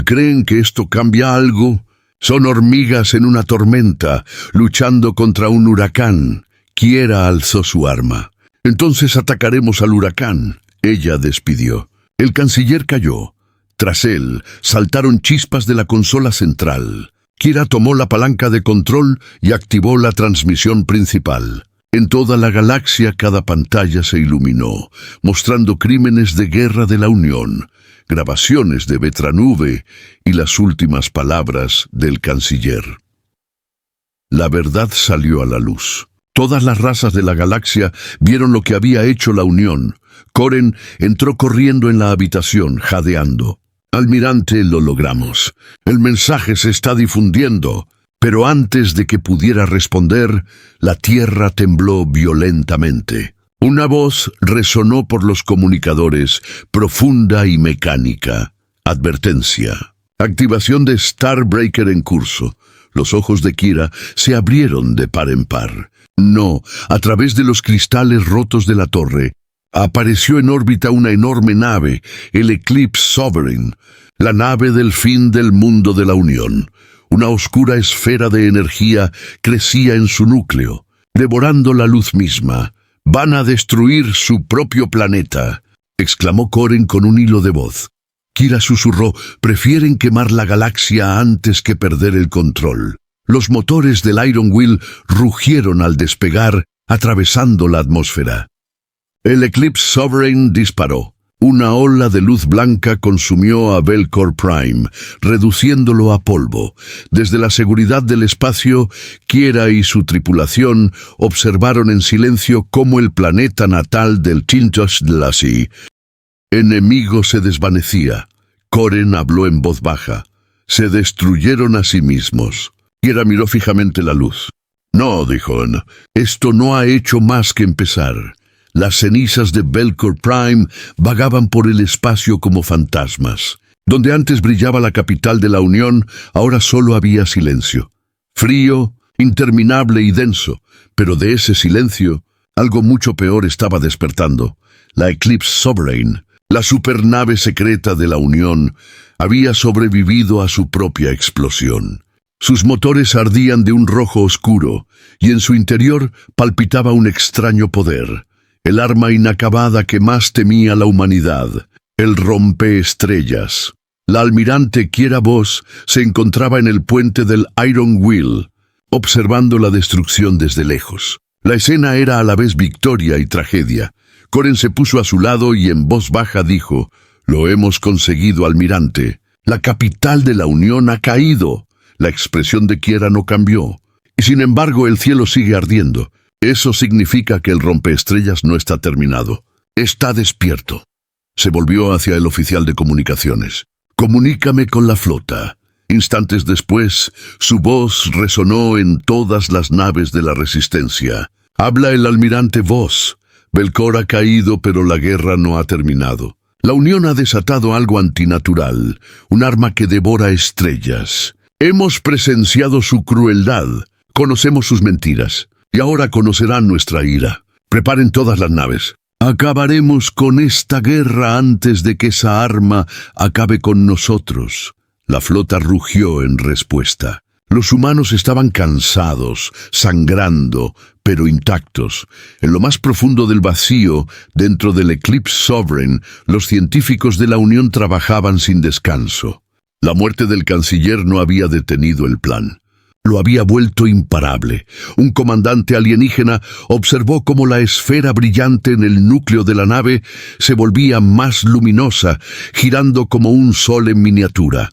¿Creen que esto cambia algo? Son hormigas en una tormenta, luchando contra un huracán. Kiera alzó su arma. Entonces atacaremos al huracán. Ella despidió. El canciller cayó. Tras él, saltaron chispas de la consola central. Kiera tomó la palanca de control y activó la transmisión principal. En toda la galaxia cada pantalla se iluminó, mostrando crímenes de guerra de la Unión, grabaciones de Vetranube y las últimas palabras del canciller. La verdad salió a la luz. Todas las razas de la galaxia vieron lo que había hecho la Unión. Koren entró corriendo en la habitación, jadeando. Almirante, lo logramos. El mensaje se está difundiendo. Pero antes de que pudiera responder, la tierra tembló violentamente. Una voz resonó por los comunicadores, profunda y mecánica. Advertencia. Activación de Starbreaker en curso. Los ojos de Kiera se abrieron de par en par. No, a través de los cristales rotos de la torre, apareció en órbita una enorme nave, el Eclipse Sovereign, la nave del fin del mundo de la Unión. Una oscura esfera de energía crecía en su núcleo, devorando la luz misma. «Van a destruir su propio planeta», exclamó Koren con un hilo de voz. Kiera susurró, «Prefieren quemar la galaxia antes que perder el control». Los motores del Iron Will rugieron al despegar, atravesando la atmósfera. El Eclipse Sovereign disparó. Una ola de luz blanca consumió a Belcor Prime, reduciéndolo a polvo. Desde la seguridad del espacio, Kiera y su tripulación observaron en silencio cómo el planeta natal del Tintosh Dlazi, enemigo, se desvanecía. Koren habló en voz baja. Se destruyeron a sí mismos. Kiera miró fijamente la luz. «No», dijo, «esto no ha hecho más que empezar». Las cenizas de Belcor Prime vagaban por el espacio como fantasmas. Donde antes brillaba la capital de la Unión, ahora solo había silencio. Frío, interminable y denso, pero de ese silencio, algo mucho peor estaba despertando. La Eclipse Sovereign, la supernave secreta de la Unión, había sobrevivido a su propia explosión. Sus motores ardían de un rojo oscuro, y en su interior palpitaba un extraño poder. El arma inacabada que más temía la humanidad, el rompeestrellas. La almirante Kiera Voss se encontraba en el puente del Iron Will, observando la destrucción desde lejos. La escena era a la vez victoria y tragedia. Koren se puso a su lado y en voz baja dijo, «Lo hemos conseguido, almirante. La capital de la Unión ha caído». La expresión de Kiera no cambió. Y sin embargo el cielo sigue ardiendo. Eso significa que el rompeestrellas no está terminado. Está despierto. Se volvió hacia el oficial de comunicaciones. «Comunícame con la flota». Instantes después, su voz resonó en todas las naves de la Resistencia. «Habla el almirante Voss. Belcor ha caído, pero la guerra no ha terminado. La Unión ha desatado algo antinatural, un arma que devora estrellas. Hemos presenciado su crueldad, conocemos sus mentiras. Y ahora conocerán nuestra ira. Preparen todas las naves. Acabaremos con esta guerra antes de que esa arma acabe con nosotros». La flota rugió en respuesta. Los humanos estaban cansados, sangrando, pero intactos. En lo más profundo del vacío, dentro del Eclipse Sovereign, los científicos de la Unión trabajaban sin descanso. La muerte del canciller no había detenido el plan. Lo había vuelto imparable. Un comandante alienígena observó cómo la esfera brillante en el núcleo de la nave se volvía más luminosa, girando como un sol en miniatura.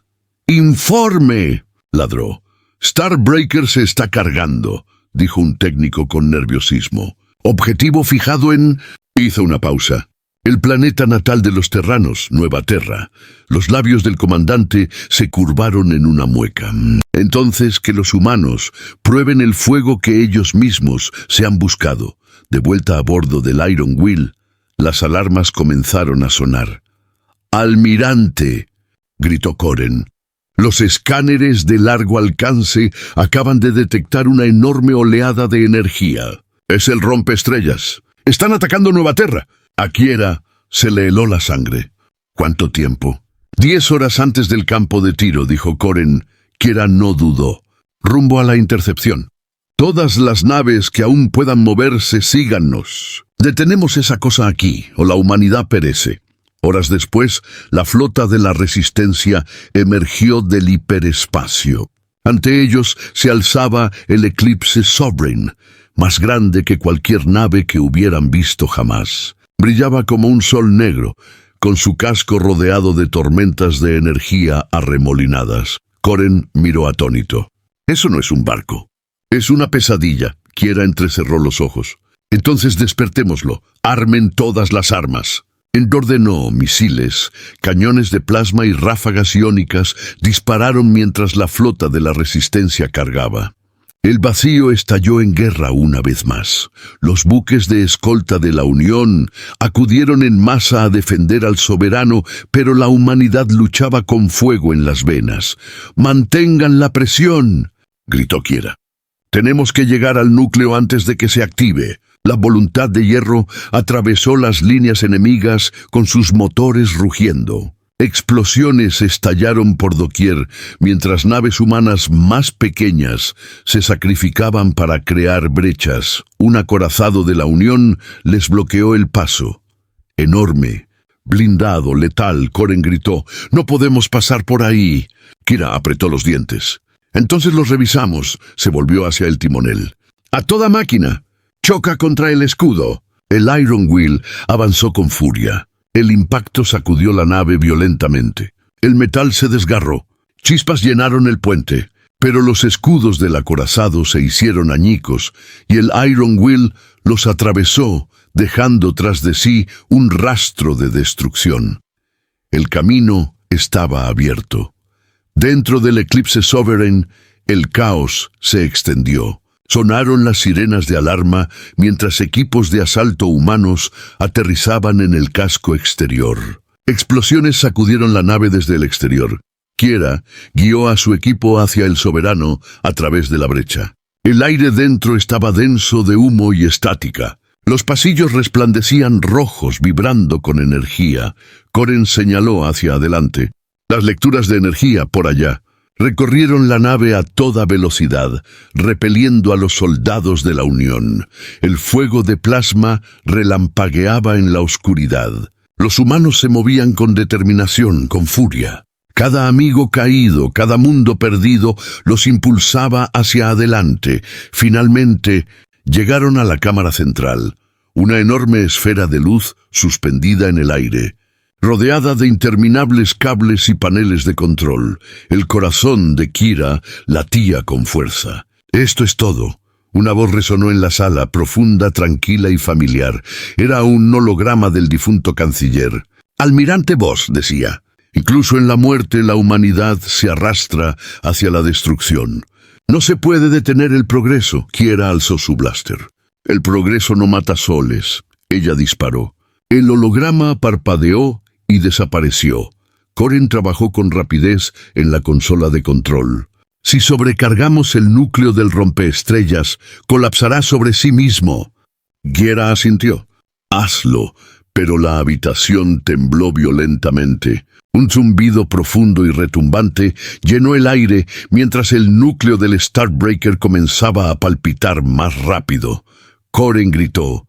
«¡Informe!», ladró. «Starbreaker se está cargando», dijo un técnico con nerviosismo. «Objetivo fijado en...». Hizo una pausa. «El planeta natal de los terranos, Nueva Terra». Los labios del comandante se curvaron en una mueca. «Entonces que los humanos prueben el fuego que ellos mismos se han buscado». De vuelta a bordo del Iron Will, las alarmas comenzaron a sonar. «Almirante», gritó Koren. Los escáneres de largo alcance acaban de detectar una enorme oleada de energía. Es el rompeestrellas. ¡Están atacando Nueva Terra! A Kiera se le heló la sangre. ¿Cuánto tiempo? 10 horas antes del campo de tiro, dijo Koren. Kiera no dudó. Rumbo a la intercepción. Todas las naves que aún puedan moverse, síganos. Detenemos esa cosa aquí, o la humanidad perece. Horas después, la flota de la Resistencia emergió del hiperespacio. Ante ellos se alzaba el Eclipse Sovereign, más grande que cualquier nave que hubieran visto jamás. Brillaba como un sol negro, con su casco rodeado de tormentas de energía arremolinadas. Koren miró atónito. Eso no es un barco. Es una pesadilla. Kiera entrecerró los ojos. Entonces despertémoslo. Armen todas las armas. Ordenó. Misiles, cañones de plasma y ráfagas iónicas dispararon mientras la flota de la Resistencia cargaba. El vacío estalló en guerra una vez más. Los buques de escolta de la Unión acudieron en masa a defender al soberano, pero la humanidad luchaba con fuego en las venas. «¡Mantengan la presión!», gritó Kiera. «Tenemos que llegar al núcleo antes de que se active». La voluntad de hierro atravesó las líneas enemigas con sus motores rugiendo. Explosiones estallaron por doquier, mientras naves humanas más pequeñas se sacrificaban para crear brechas. Un acorazado de la Unión les bloqueó el paso. Enorme, blindado, letal, Koren gritó. «¡No podemos pasar por ahí!». Kiera apretó los dientes. «Entonces los revisamos», se volvió hacia el timonel. «¡A toda máquina! ¡Choca contra el escudo!». El Iron Will avanzó con furia. El impacto sacudió la nave violentamente. El metal se desgarró. Chispas llenaron el puente, pero los escudos del acorazado se hicieron añicos y el Iron Will los atravesó, dejando tras de sí un rastro de destrucción. El camino estaba abierto. Dentro del Eclipse Sovereign, el caos se extendió. Sonaron las sirenas de alarma mientras equipos de asalto humanos aterrizaban en el casco exterior. Explosiones sacudieron la nave desde el exterior. Kiera guió a su equipo hacia el soberano a través de la brecha. El aire dentro estaba denso de humo y estática. Los pasillos resplandecían rojos, vibrando con energía. Koren señaló hacia adelante. Las lecturas de energía por allá. Recorrieron la nave a toda velocidad, repeliendo a los soldados de la Unión. El fuego de plasma relampagueaba en la oscuridad. Los humanos se movían con determinación, con furia. Cada amigo caído, cada mundo perdido, los impulsaba hacia adelante. Finalmente, llegaron a la cámara central, una enorme esfera de luz suspendida en el aire. Rodeada de interminables cables y paneles de control, el corazón de Kiera latía con fuerza. «Esto es todo». Una voz resonó en la sala, profunda, tranquila y familiar. Era un holograma del difunto canciller. «Almirante Voss», decía. «Incluso en la muerte la humanidad se arrastra hacia la destrucción. No se puede detener el progreso». Kiera alzó su blaster. «El progreso no mata soles». Ella disparó. El holograma parpadeó y desapareció. Koren trabajó con rapidez en la consola de control. «Si sobrecargamos el núcleo del rompeestrellas, colapsará sobre sí mismo». Kiera asintió. «Hazlo», pero la habitación tembló violentamente. Un zumbido profundo y retumbante llenó el aire mientras el núcleo del Starbreaker comenzaba a palpitar más rápido. Koren gritó.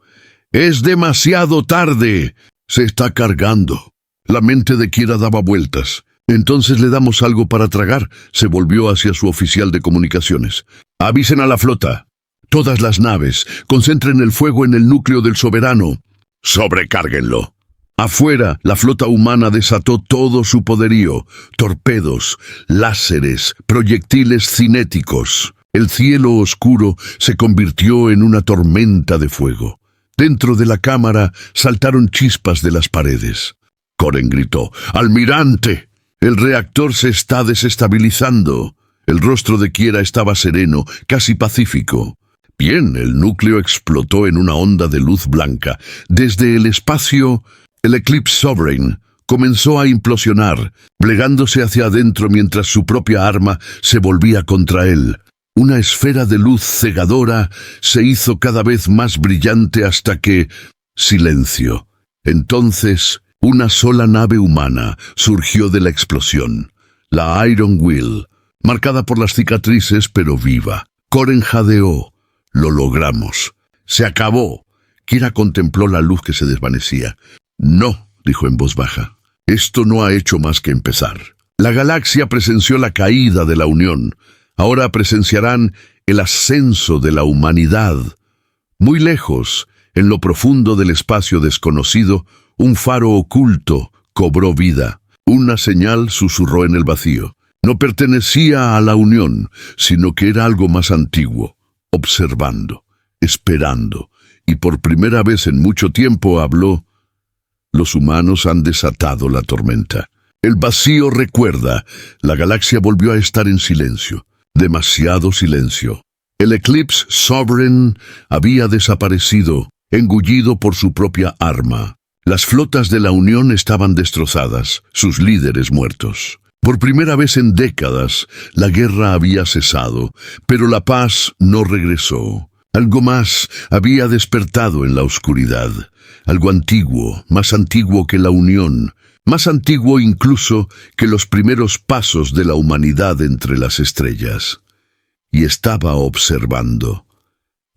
«¡Es demasiado tarde! Se está cargando». La mente de Kiera daba vueltas. «Entonces le damos algo para tragar», se volvió hacia su oficial de comunicaciones. «Avisen a la flota. Todas las naves, concentren el fuego en el núcleo del soberano. Sobrecárguenlo». Afuera, la flota humana desató todo su poderío. Torpedos, láseres, proyectiles cinéticos. El cielo oscuro se convirtió en una tormenta de fuego. Dentro de la cámara saltaron chispas de las paredes. Koren gritó. «¡Almirante! El reactor se está desestabilizando». El rostro de Kiera estaba sereno, casi pacífico. Bien, el núcleo explotó en una onda de luz blanca. Desde el espacio, el Eclipse Sovereign comenzó a implosionar, plegándose hacia adentro mientras su propia arma se volvía contra él. Una esfera de luz cegadora se hizo cada vez más brillante hasta que... silencio. Entonces, una sola nave humana surgió de la explosión. La Iron Will, marcada por las cicatrices pero viva. Koren jadeó. Lo logramos. Se acabó. Kira contempló la luz que se desvanecía. No, dijo en voz baja. Esto no ha hecho más que empezar. La galaxia presenció la caída de la Unión. Ahora presenciarán el ascenso de la humanidad. Muy lejos, en lo profundo del espacio desconocido, un faro oculto cobró vida. Una señal susurró en el vacío. No pertenecía a la Unión, sino que era algo más antiguo. Observando, esperando, y por primera vez en mucho tiempo habló. Los humanos han desatado la tormenta. El vacío recuerda. La galaxia volvió a estar en silencio. Demasiado silencio. El Eclipse Sovereign había desaparecido, engullido por su propia arma. Las flotas de la Unión estaban destrozadas, sus líderes muertos. Por primera vez en décadas, la guerra había cesado, pero la paz no regresó. Algo más había despertado en la oscuridad. Algo antiguo, más antiguo que la Unión, más antiguo incluso que los primeros pasos de la humanidad entre las estrellas. Y estaba observando.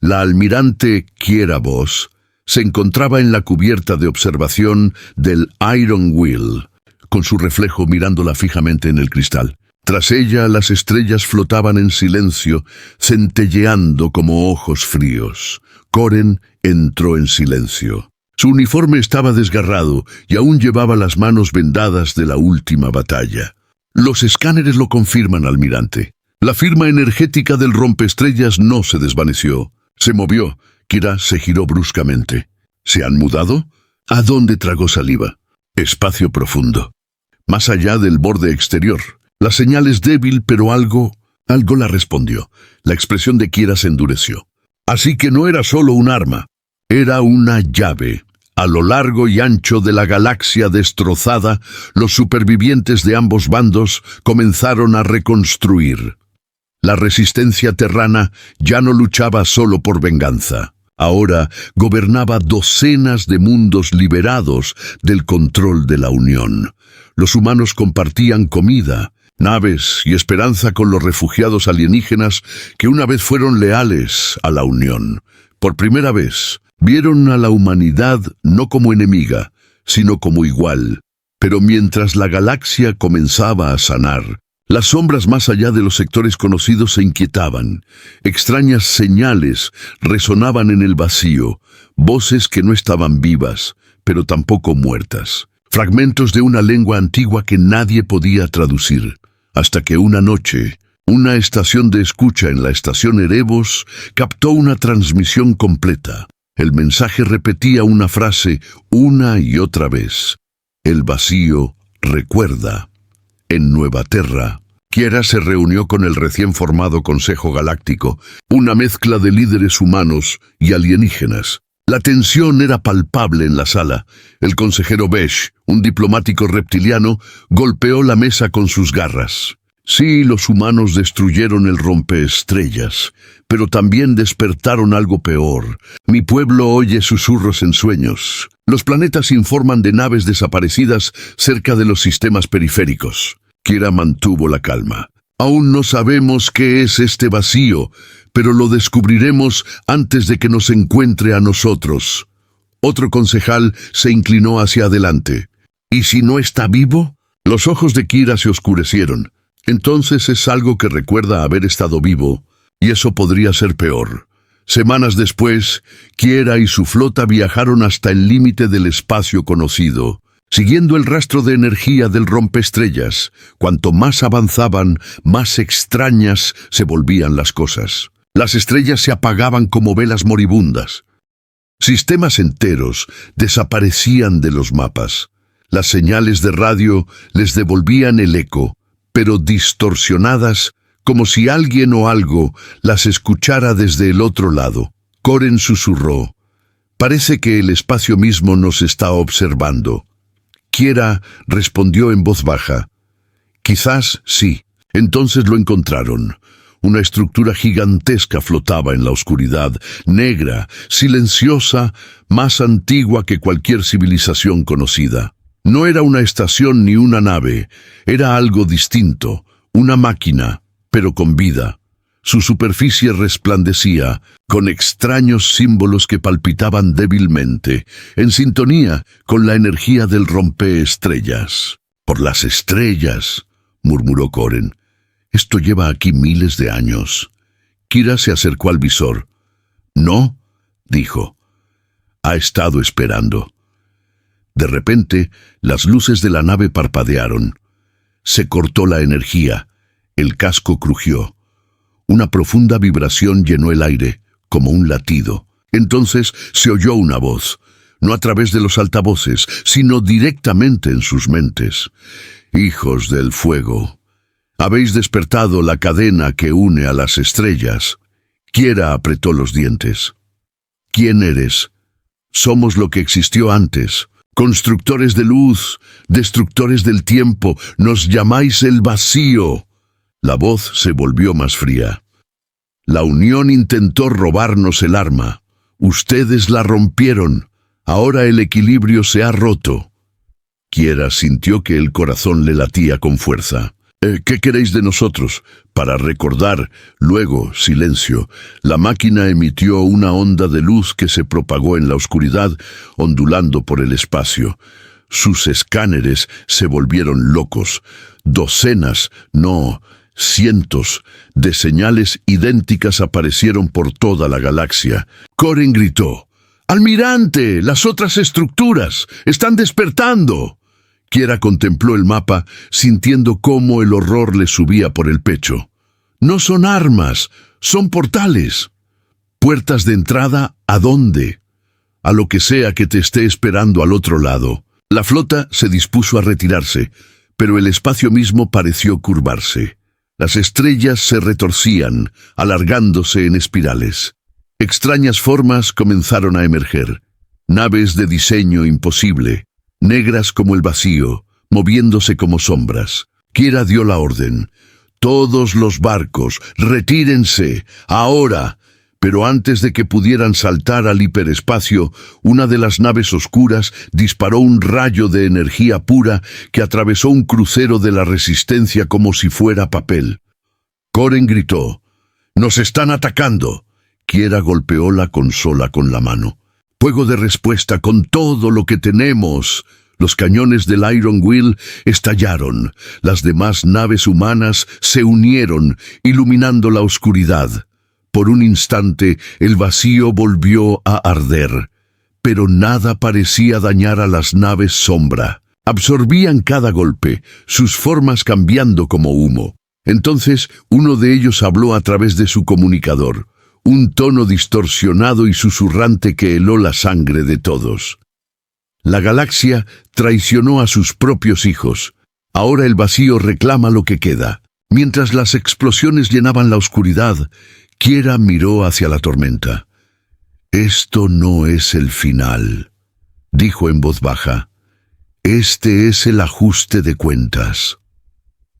La almirante Kiera Voss se encontraba en la cubierta de observación del Iron Will, con su reflejo mirándola fijamente en el cristal. Tras ella, las estrellas flotaban en silencio, centelleando como ojos fríos. Koren entró en silencio. Su uniforme estaba desgarrado y aún llevaba las manos vendadas de la última batalla. Los escáneres lo confirman, almirante. La firma energética del rompeestrellas no se desvaneció. Se movió. Kira se giró bruscamente. ¿Se han mudado? ¿A dónde tragó saliva? Espacio profundo. Más allá del borde exterior. La señal es débil, pero algo la respondió. La expresión de Kira se endureció. Así que no era solo un arma. Era una llave. A lo largo y ancho de la galaxia destrozada, los supervivientes de ambos bandos comenzaron a reconstruir. La resistencia terrana ya no luchaba solo por venganza. Ahora gobernaba docenas de mundos liberados del control de la Unión. Los humanos compartían comida, naves y esperanza con los refugiados alienígenas que una vez fueron leales a la Unión. Por primera vez, vieron a la humanidad no como enemiga, sino como igual. Pero mientras la galaxia comenzaba a sanar, las sombras más allá de los sectores conocidos se inquietaban. Extrañas señales resonaban en el vacío, voces que no estaban vivas, pero tampoco muertas. Fragmentos de una lengua antigua que nadie podía traducir. Hasta que una noche, una estación de escucha en la estación Erebos captó una transmisión completa. El mensaje repetía una frase una y otra vez. El vacío recuerda. En Nueva Terra, Kiera se reunió con el recién formado Consejo Galáctico, una mezcla de líderes humanos y alienígenas. La tensión era palpable en la sala. El consejero Besh, un diplomático reptiliano, golpeó la mesa con sus garras. Sí, los humanos destruyeron el rompeestrellas, pero también despertaron algo peor. Mi pueblo oye susurros en sueños. Los planetas informan de naves desaparecidas cerca de los sistemas periféricos. Kira mantuvo la calma. Aún no sabemos qué es este vacío, pero lo descubriremos antes de que nos encuentre a nosotros. Otro concejal se inclinó hacia adelante. ¿Y si no está vivo? Los ojos de Kira se oscurecieron. Entonces es algo que recuerda haber estado vivo, y eso podría ser peor. Semanas después, Kiera y su flota viajaron hasta el límite del espacio conocido, siguiendo el rastro de energía del rompeestrellas. Cuanto más avanzaban, más extrañas se volvían las cosas. Las estrellas se apagaban como velas moribundas. Sistemas enteros desaparecían de los mapas. Las señales de radio les devolvían el eco, pero distorsionadas, como si alguien o algo las escuchara desde el otro lado. Koren susurró. Parece que el espacio mismo nos está observando. Kiera respondió en voz baja. Quizás sí. Entonces lo encontraron. Una estructura gigantesca flotaba en la oscuridad, negra, silenciosa, más antigua que cualquier civilización conocida. No era una estación ni una nave, era algo distinto, una máquina, pero con vida. Su superficie resplandecía, con extraños símbolos que palpitaban débilmente, en sintonía con la energía del rompeestrellas. «Por las estrellas», murmuró Coren. «Esto lleva aquí miles de años». Kira se acercó al visor. «No», dijo. «Ha estado esperando». De repente, las luces de la nave parpadearon. Se cortó la energía. El casco crujió. Una profunda vibración llenó el aire, como un latido. Entonces se oyó una voz, no a través de los altavoces, sino directamente en sus mentes. «Hijos del fuego, habéis despertado la cadena que une a las estrellas». Kiera apretó los dientes. «¿Quién eres?» «Somos lo que existió antes. Constructores de luz, destructores del tiempo, nos llamáis el vacío». La voz se volvió más fría. «La Unión intentó robarnos el arma. Ustedes la rompieron. Ahora el equilibrio se ha roto». Kiera sintió que el corazón le latía con fuerza. «¿Qué queréis de nosotros?» «Para recordar». Luego, silencio. La máquina emitió una onda de luz que se propagó en la oscuridad, ondulando por el espacio. Sus escáneres se volvieron locos. Docenas, no, cientos de señales idénticas aparecieron por toda la galaxia. Coren gritó: «¡Almirante! ¡Las otras estructuras! ¡Están despertando!». Kiera contempló el mapa, sintiendo cómo el horror le subía por el pecho. «No son armas, son portales». «¿Puertas de entrada a dónde?» «A lo que sea que te esté esperando al otro lado». La flota se dispuso a retirarse, pero el espacio mismo pareció curvarse. Las estrellas se retorcían, alargándose en espirales. Extrañas formas comenzaron a emerger. Naves de diseño imposible, negras como el vacío, moviéndose como sombras. Kiera dio la orden. «Todos los barcos, retírense, ahora». Pero antes de que pudieran saltar al hiperespacio, una de las naves oscuras disparó un rayo de energía pura que atravesó un crucero de la Resistencia como si fuera papel. Coren gritó: «¡Nos están atacando!». Kiera golpeó la consola con la mano. «Fuego de respuesta con todo lo que tenemos». Los cañones del Iron Will estallaron. Las demás naves humanas se unieron, iluminando la oscuridad. Por un instante, el vacío volvió a arder, pero nada parecía dañar a las naves sombra. Absorbían cada golpe, sus formas cambiando como humo. Entonces, uno de ellos habló a través de su comunicador, un tono distorsionado y susurrante que heló la sangre de todos. La galaxia traicionó a sus propios hijos. Ahora el vacío reclama lo que queda. Mientras las explosiones llenaban la oscuridad, Kiera miró hacia la tormenta. «Esto no es el final», dijo en voz baja. «Este es el ajuste de cuentas».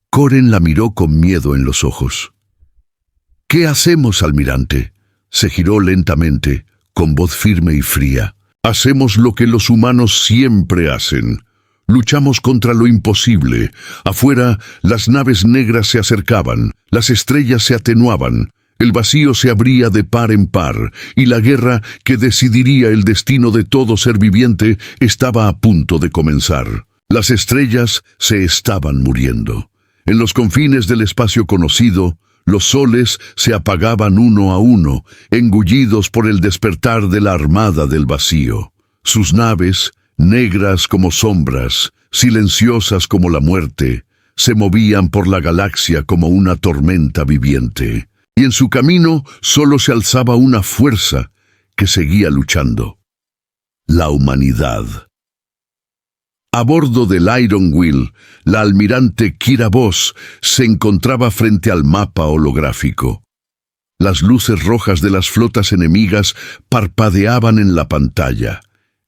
Coren la miró con miedo en los ojos. «¿Qué hacemos, almirante?». Se giró lentamente, con voz firme y fría. «Hacemos lo que los humanos siempre hacen. Luchamos contra lo imposible. Afuera, las naves negras se acercaban, las estrellas se atenuaban. El vacío se abría de par en par, y la guerra que decidiría el destino de todo ser viviente estaba a punto de comenzar. Las estrellas se estaban muriendo. En los confines del espacio conocido, los soles se apagaban uno a uno, engullidos por el despertar de la armada del vacío. Sus naves, negras como sombras, silenciosas como la muerte, se movían por la galaxia como una tormenta viviente. Y en su camino solo se alzaba una fuerza que seguía luchando: la humanidad. A bordo del Iron Will, la almirante Kira Voss se encontraba frente al mapa holográfico. Las luces rojas de las flotas enemigas parpadeaban en la pantalla.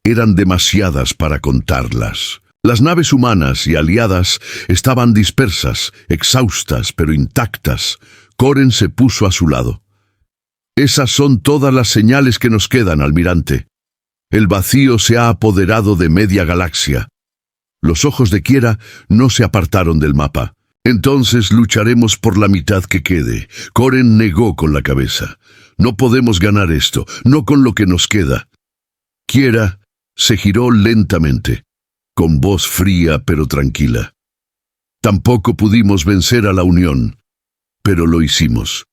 Eran demasiadas para contarlas. Las naves humanas y aliadas estaban dispersas, exhaustas pero intactas. Koren se puso a su lado. Esas son todas las señales que nos quedan, almirante. El vacío se ha apoderado de media galaxia. Los ojos de Kiera no se apartaron del mapa. Entonces lucharemos por la mitad que quede. Koren negó con la cabeza. No podemos ganar esto, no con lo que nos queda. Kiera se giró lentamente, con voz fría pero tranquila. Tampoco pudimos vencer a la Unión, pero lo hicimos.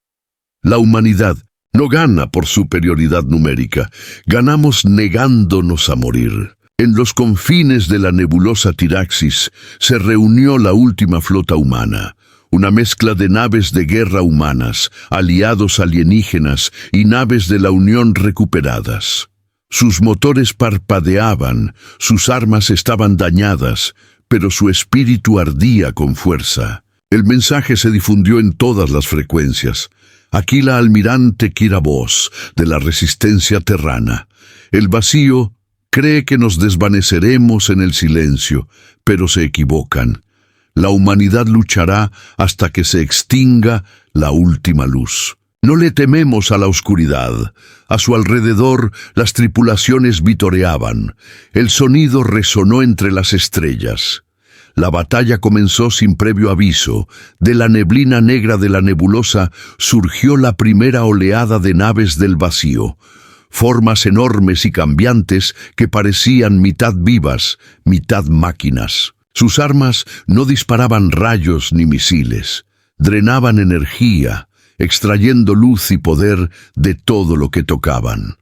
La humanidad no gana por superioridad numérica, ganamos negándonos a morir. En los confines de la nebulosa Tiraxis se reunió la última flota humana, una mezcla de naves de guerra humanas, aliados alienígenas y naves de la Unión recuperadas. Sus motores parpadeaban, sus armas estaban dañadas, pero su espíritu ardía con fuerza. El mensaje se difundió en todas las frecuencias. Aquí la almirante Kiera Voss, de la Resistencia Terrana. El vacío cree que nos desvaneceremos en el silencio, pero se equivocan. La humanidad luchará hasta que se extinga la última luz. No le tememos a la oscuridad. A su alrededor las tripulaciones vitoreaban. El sonido resonó entre las estrellas. La batalla comenzó sin previo aviso. De la neblina negra de la nebulosa surgió la primera oleada de naves del vacío. Formas enormes y cambiantes que parecían mitad vivas, mitad máquinas. Sus armas no disparaban rayos ni misiles. Drenaban energía, extrayendo luz y poder de todo lo que tocaban.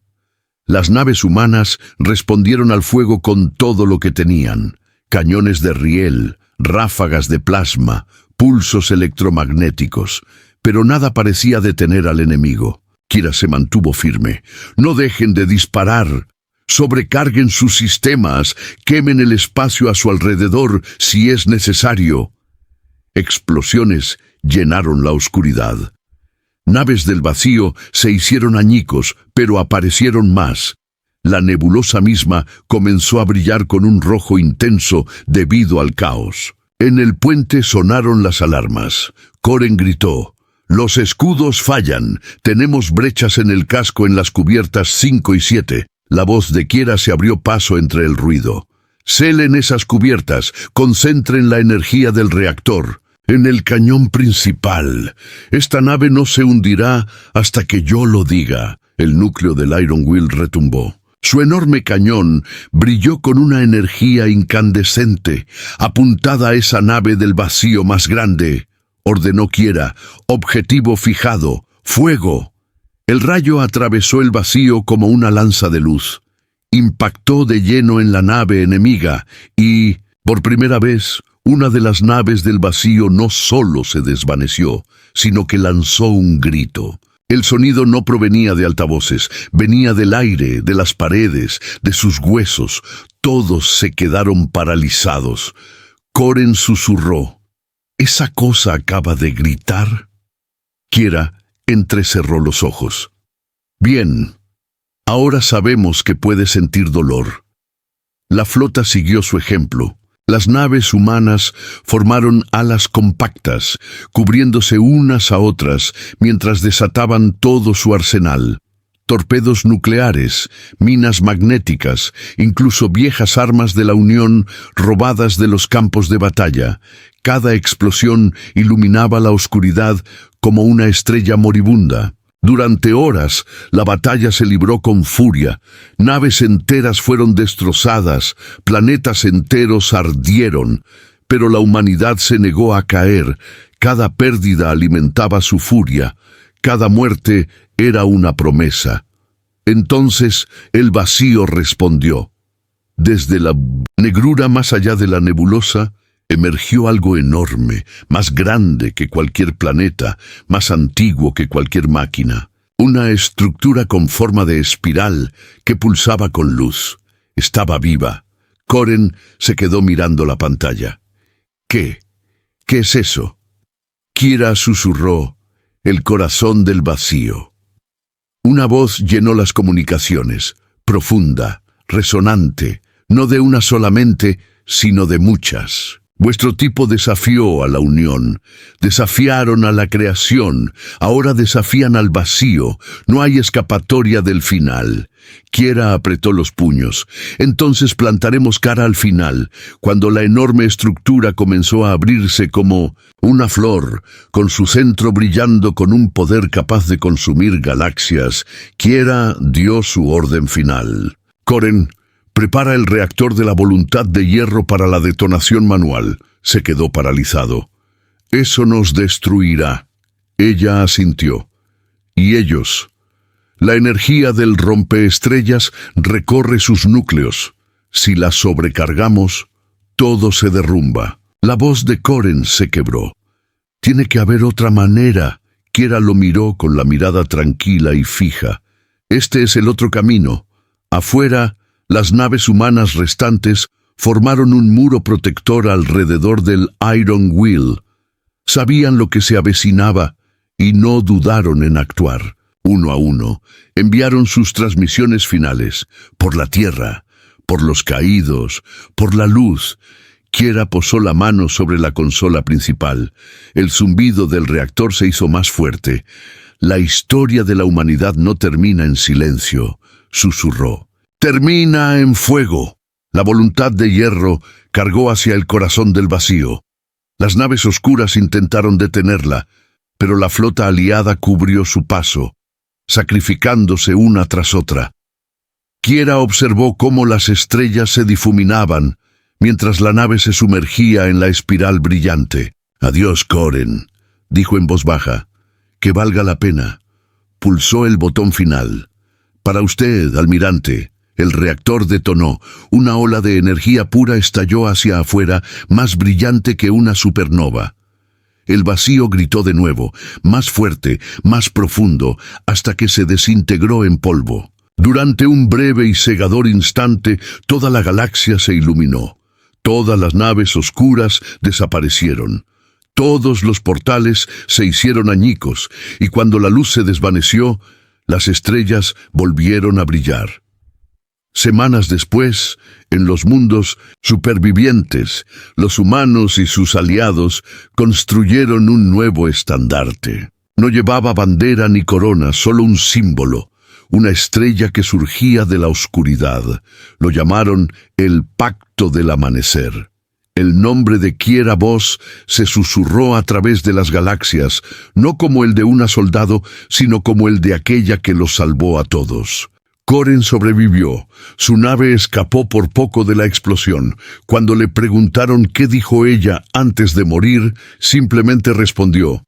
Las naves humanas respondieron al fuego con todo lo que tenían: cañones de riel, ráfagas de plasma, pulsos electromagnéticos, pero nada parecía detener al enemigo. Kiera se mantuvo firme. No dejen de disparar. Sobrecarguen sus sistemas, quemen el espacio a su alrededor si es necesario. Explosiones llenaron la oscuridad. Naves del vacío se hicieron añicos, pero aparecieron más. La nebulosa misma comenzó a brillar con un rojo intenso debido al caos. En el puente sonaron las alarmas. Koren gritó: «Los escudos fallan. Tenemos brechas en el casco en las cubiertas 5 y 7. La voz de Kiera se abrió paso entre el ruido. «Celen esas cubiertas. Concentren la energía del reactor en el cañón principal. Esta nave no se hundirá hasta que yo lo diga». El núcleo del Iron Will retumbó. Su enorme cañón brilló con una energía incandescente, apuntada a esa nave del vacío más grande. Ordenó Kiera: «Objetivo fijado, fuego». El rayo atravesó el vacío como una lanza de luz. Impactó de lleno en la nave enemiga y, por primera vez, una de las naves del vacío no solo se desvaneció, sino que lanzó un grito. El sonido no provenía de altavoces, venía del aire, de las paredes, de sus huesos. Todos se quedaron paralizados. Koren susurró: «¿Esa cosa acaba de gritar?». Kiera entrecerró los ojos. «Bien, ahora sabemos que puede sentir dolor». La flota siguió su ejemplo. Las naves humanas formaron alas compactas, cubriéndose unas a otras mientras desataban todo su arsenal. Torpedos nucleares, minas magnéticas, incluso viejas armas de la Unión robadas de los campos de batalla. Cada explosión iluminaba la oscuridad como una estrella moribunda. Durante horas, la batalla se libró con furia. Naves enteras fueron destrozadas, planetas enteros ardieron, pero la humanidad se negó a caer. Cada pérdida alimentaba su furia, cada muerte era una promesa. Entonces el vacío respondió. Desde la negrura más allá de la nebulosa, emergió algo enorme, más grande que cualquier planeta, más antiguo que cualquier máquina. Una estructura con forma de espiral que pulsaba con luz. Estaba viva. Koren se quedó mirando la pantalla. ¿Qué? ¿Qué es eso? Kiera susurró: «El corazón del vacío». Una voz llenó las comunicaciones, profunda, resonante, no de una sola mente, sino de muchas. Vuestro tipo desafió a la unión, desafiaron a la creación, ahora desafían al vacío, no hay escapatoria del final. Kiera apretó los puños. Entonces plantaremos cara al final, cuando la enorme estructura comenzó a abrirse como una flor, con su centro brillando con un poder capaz de consumir galaxias. Kiera dio su orden final. Koren, prepara el reactor de la voluntad de hierro para la detonación manual. Se quedó paralizado. Eso nos destruirá. Ella asintió. Y ellos. La energía del rompeestrellas recorre sus núcleos. Si la sobrecargamos, todo se derrumba. La voz de Koren se quebró. Tiene que haber otra manera. Kiera lo miró con la mirada tranquila y fija. Este es el otro camino. Afuera, las naves humanas restantes formaron un muro protector alrededor del Iron Wheel. Sabían lo que se avecinaba y no dudaron en actuar. Uno a uno, enviaron sus transmisiones finales, por la tierra, por los caídos, por la luz. Kiera posó la mano sobre la consola principal. El zumbido del reactor se hizo más fuerte. La historia de la humanidad no termina en silencio, susurró. Termina en fuego. La voluntad de hierro cargó hacia el corazón del vacío. Las naves oscuras intentaron detenerla, pero la flota aliada cubrió su paso, sacrificándose una tras otra. Kiera observó cómo las estrellas se difuminaban, mientras la nave se sumergía en la espiral brillante. Adiós, Koren, dijo en voz baja. Que valga la pena. Pulsó el botón final. Para usted, almirante. El reactor detonó. Una ola de energía pura estalló hacia afuera, más brillante que una supernova. El vacío gritó de nuevo, más fuerte, más profundo, hasta que se desintegró en polvo. Durante un breve y cegador instante, toda la galaxia se iluminó. Todas las naves oscuras desaparecieron. Todos los portales se hicieron añicos, y cuando la luz se desvaneció, las estrellas volvieron a brillar. Semanas después, en los mundos supervivientes, los humanos y sus aliados construyeron un nuevo estandarte. No llevaba bandera ni corona, solo un símbolo, una estrella que surgía de la oscuridad. Lo llamaron el Pacto del Amanecer. El nombre de Kiera Voss se susurró a través de las galaxias, no como el de una soldado, sino como el de aquella que los salvó a todos. Koren sobrevivió. Su nave escapó por poco de la explosión. Cuando le preguntaron qué dijo ella antes de morir, simplemente respondió,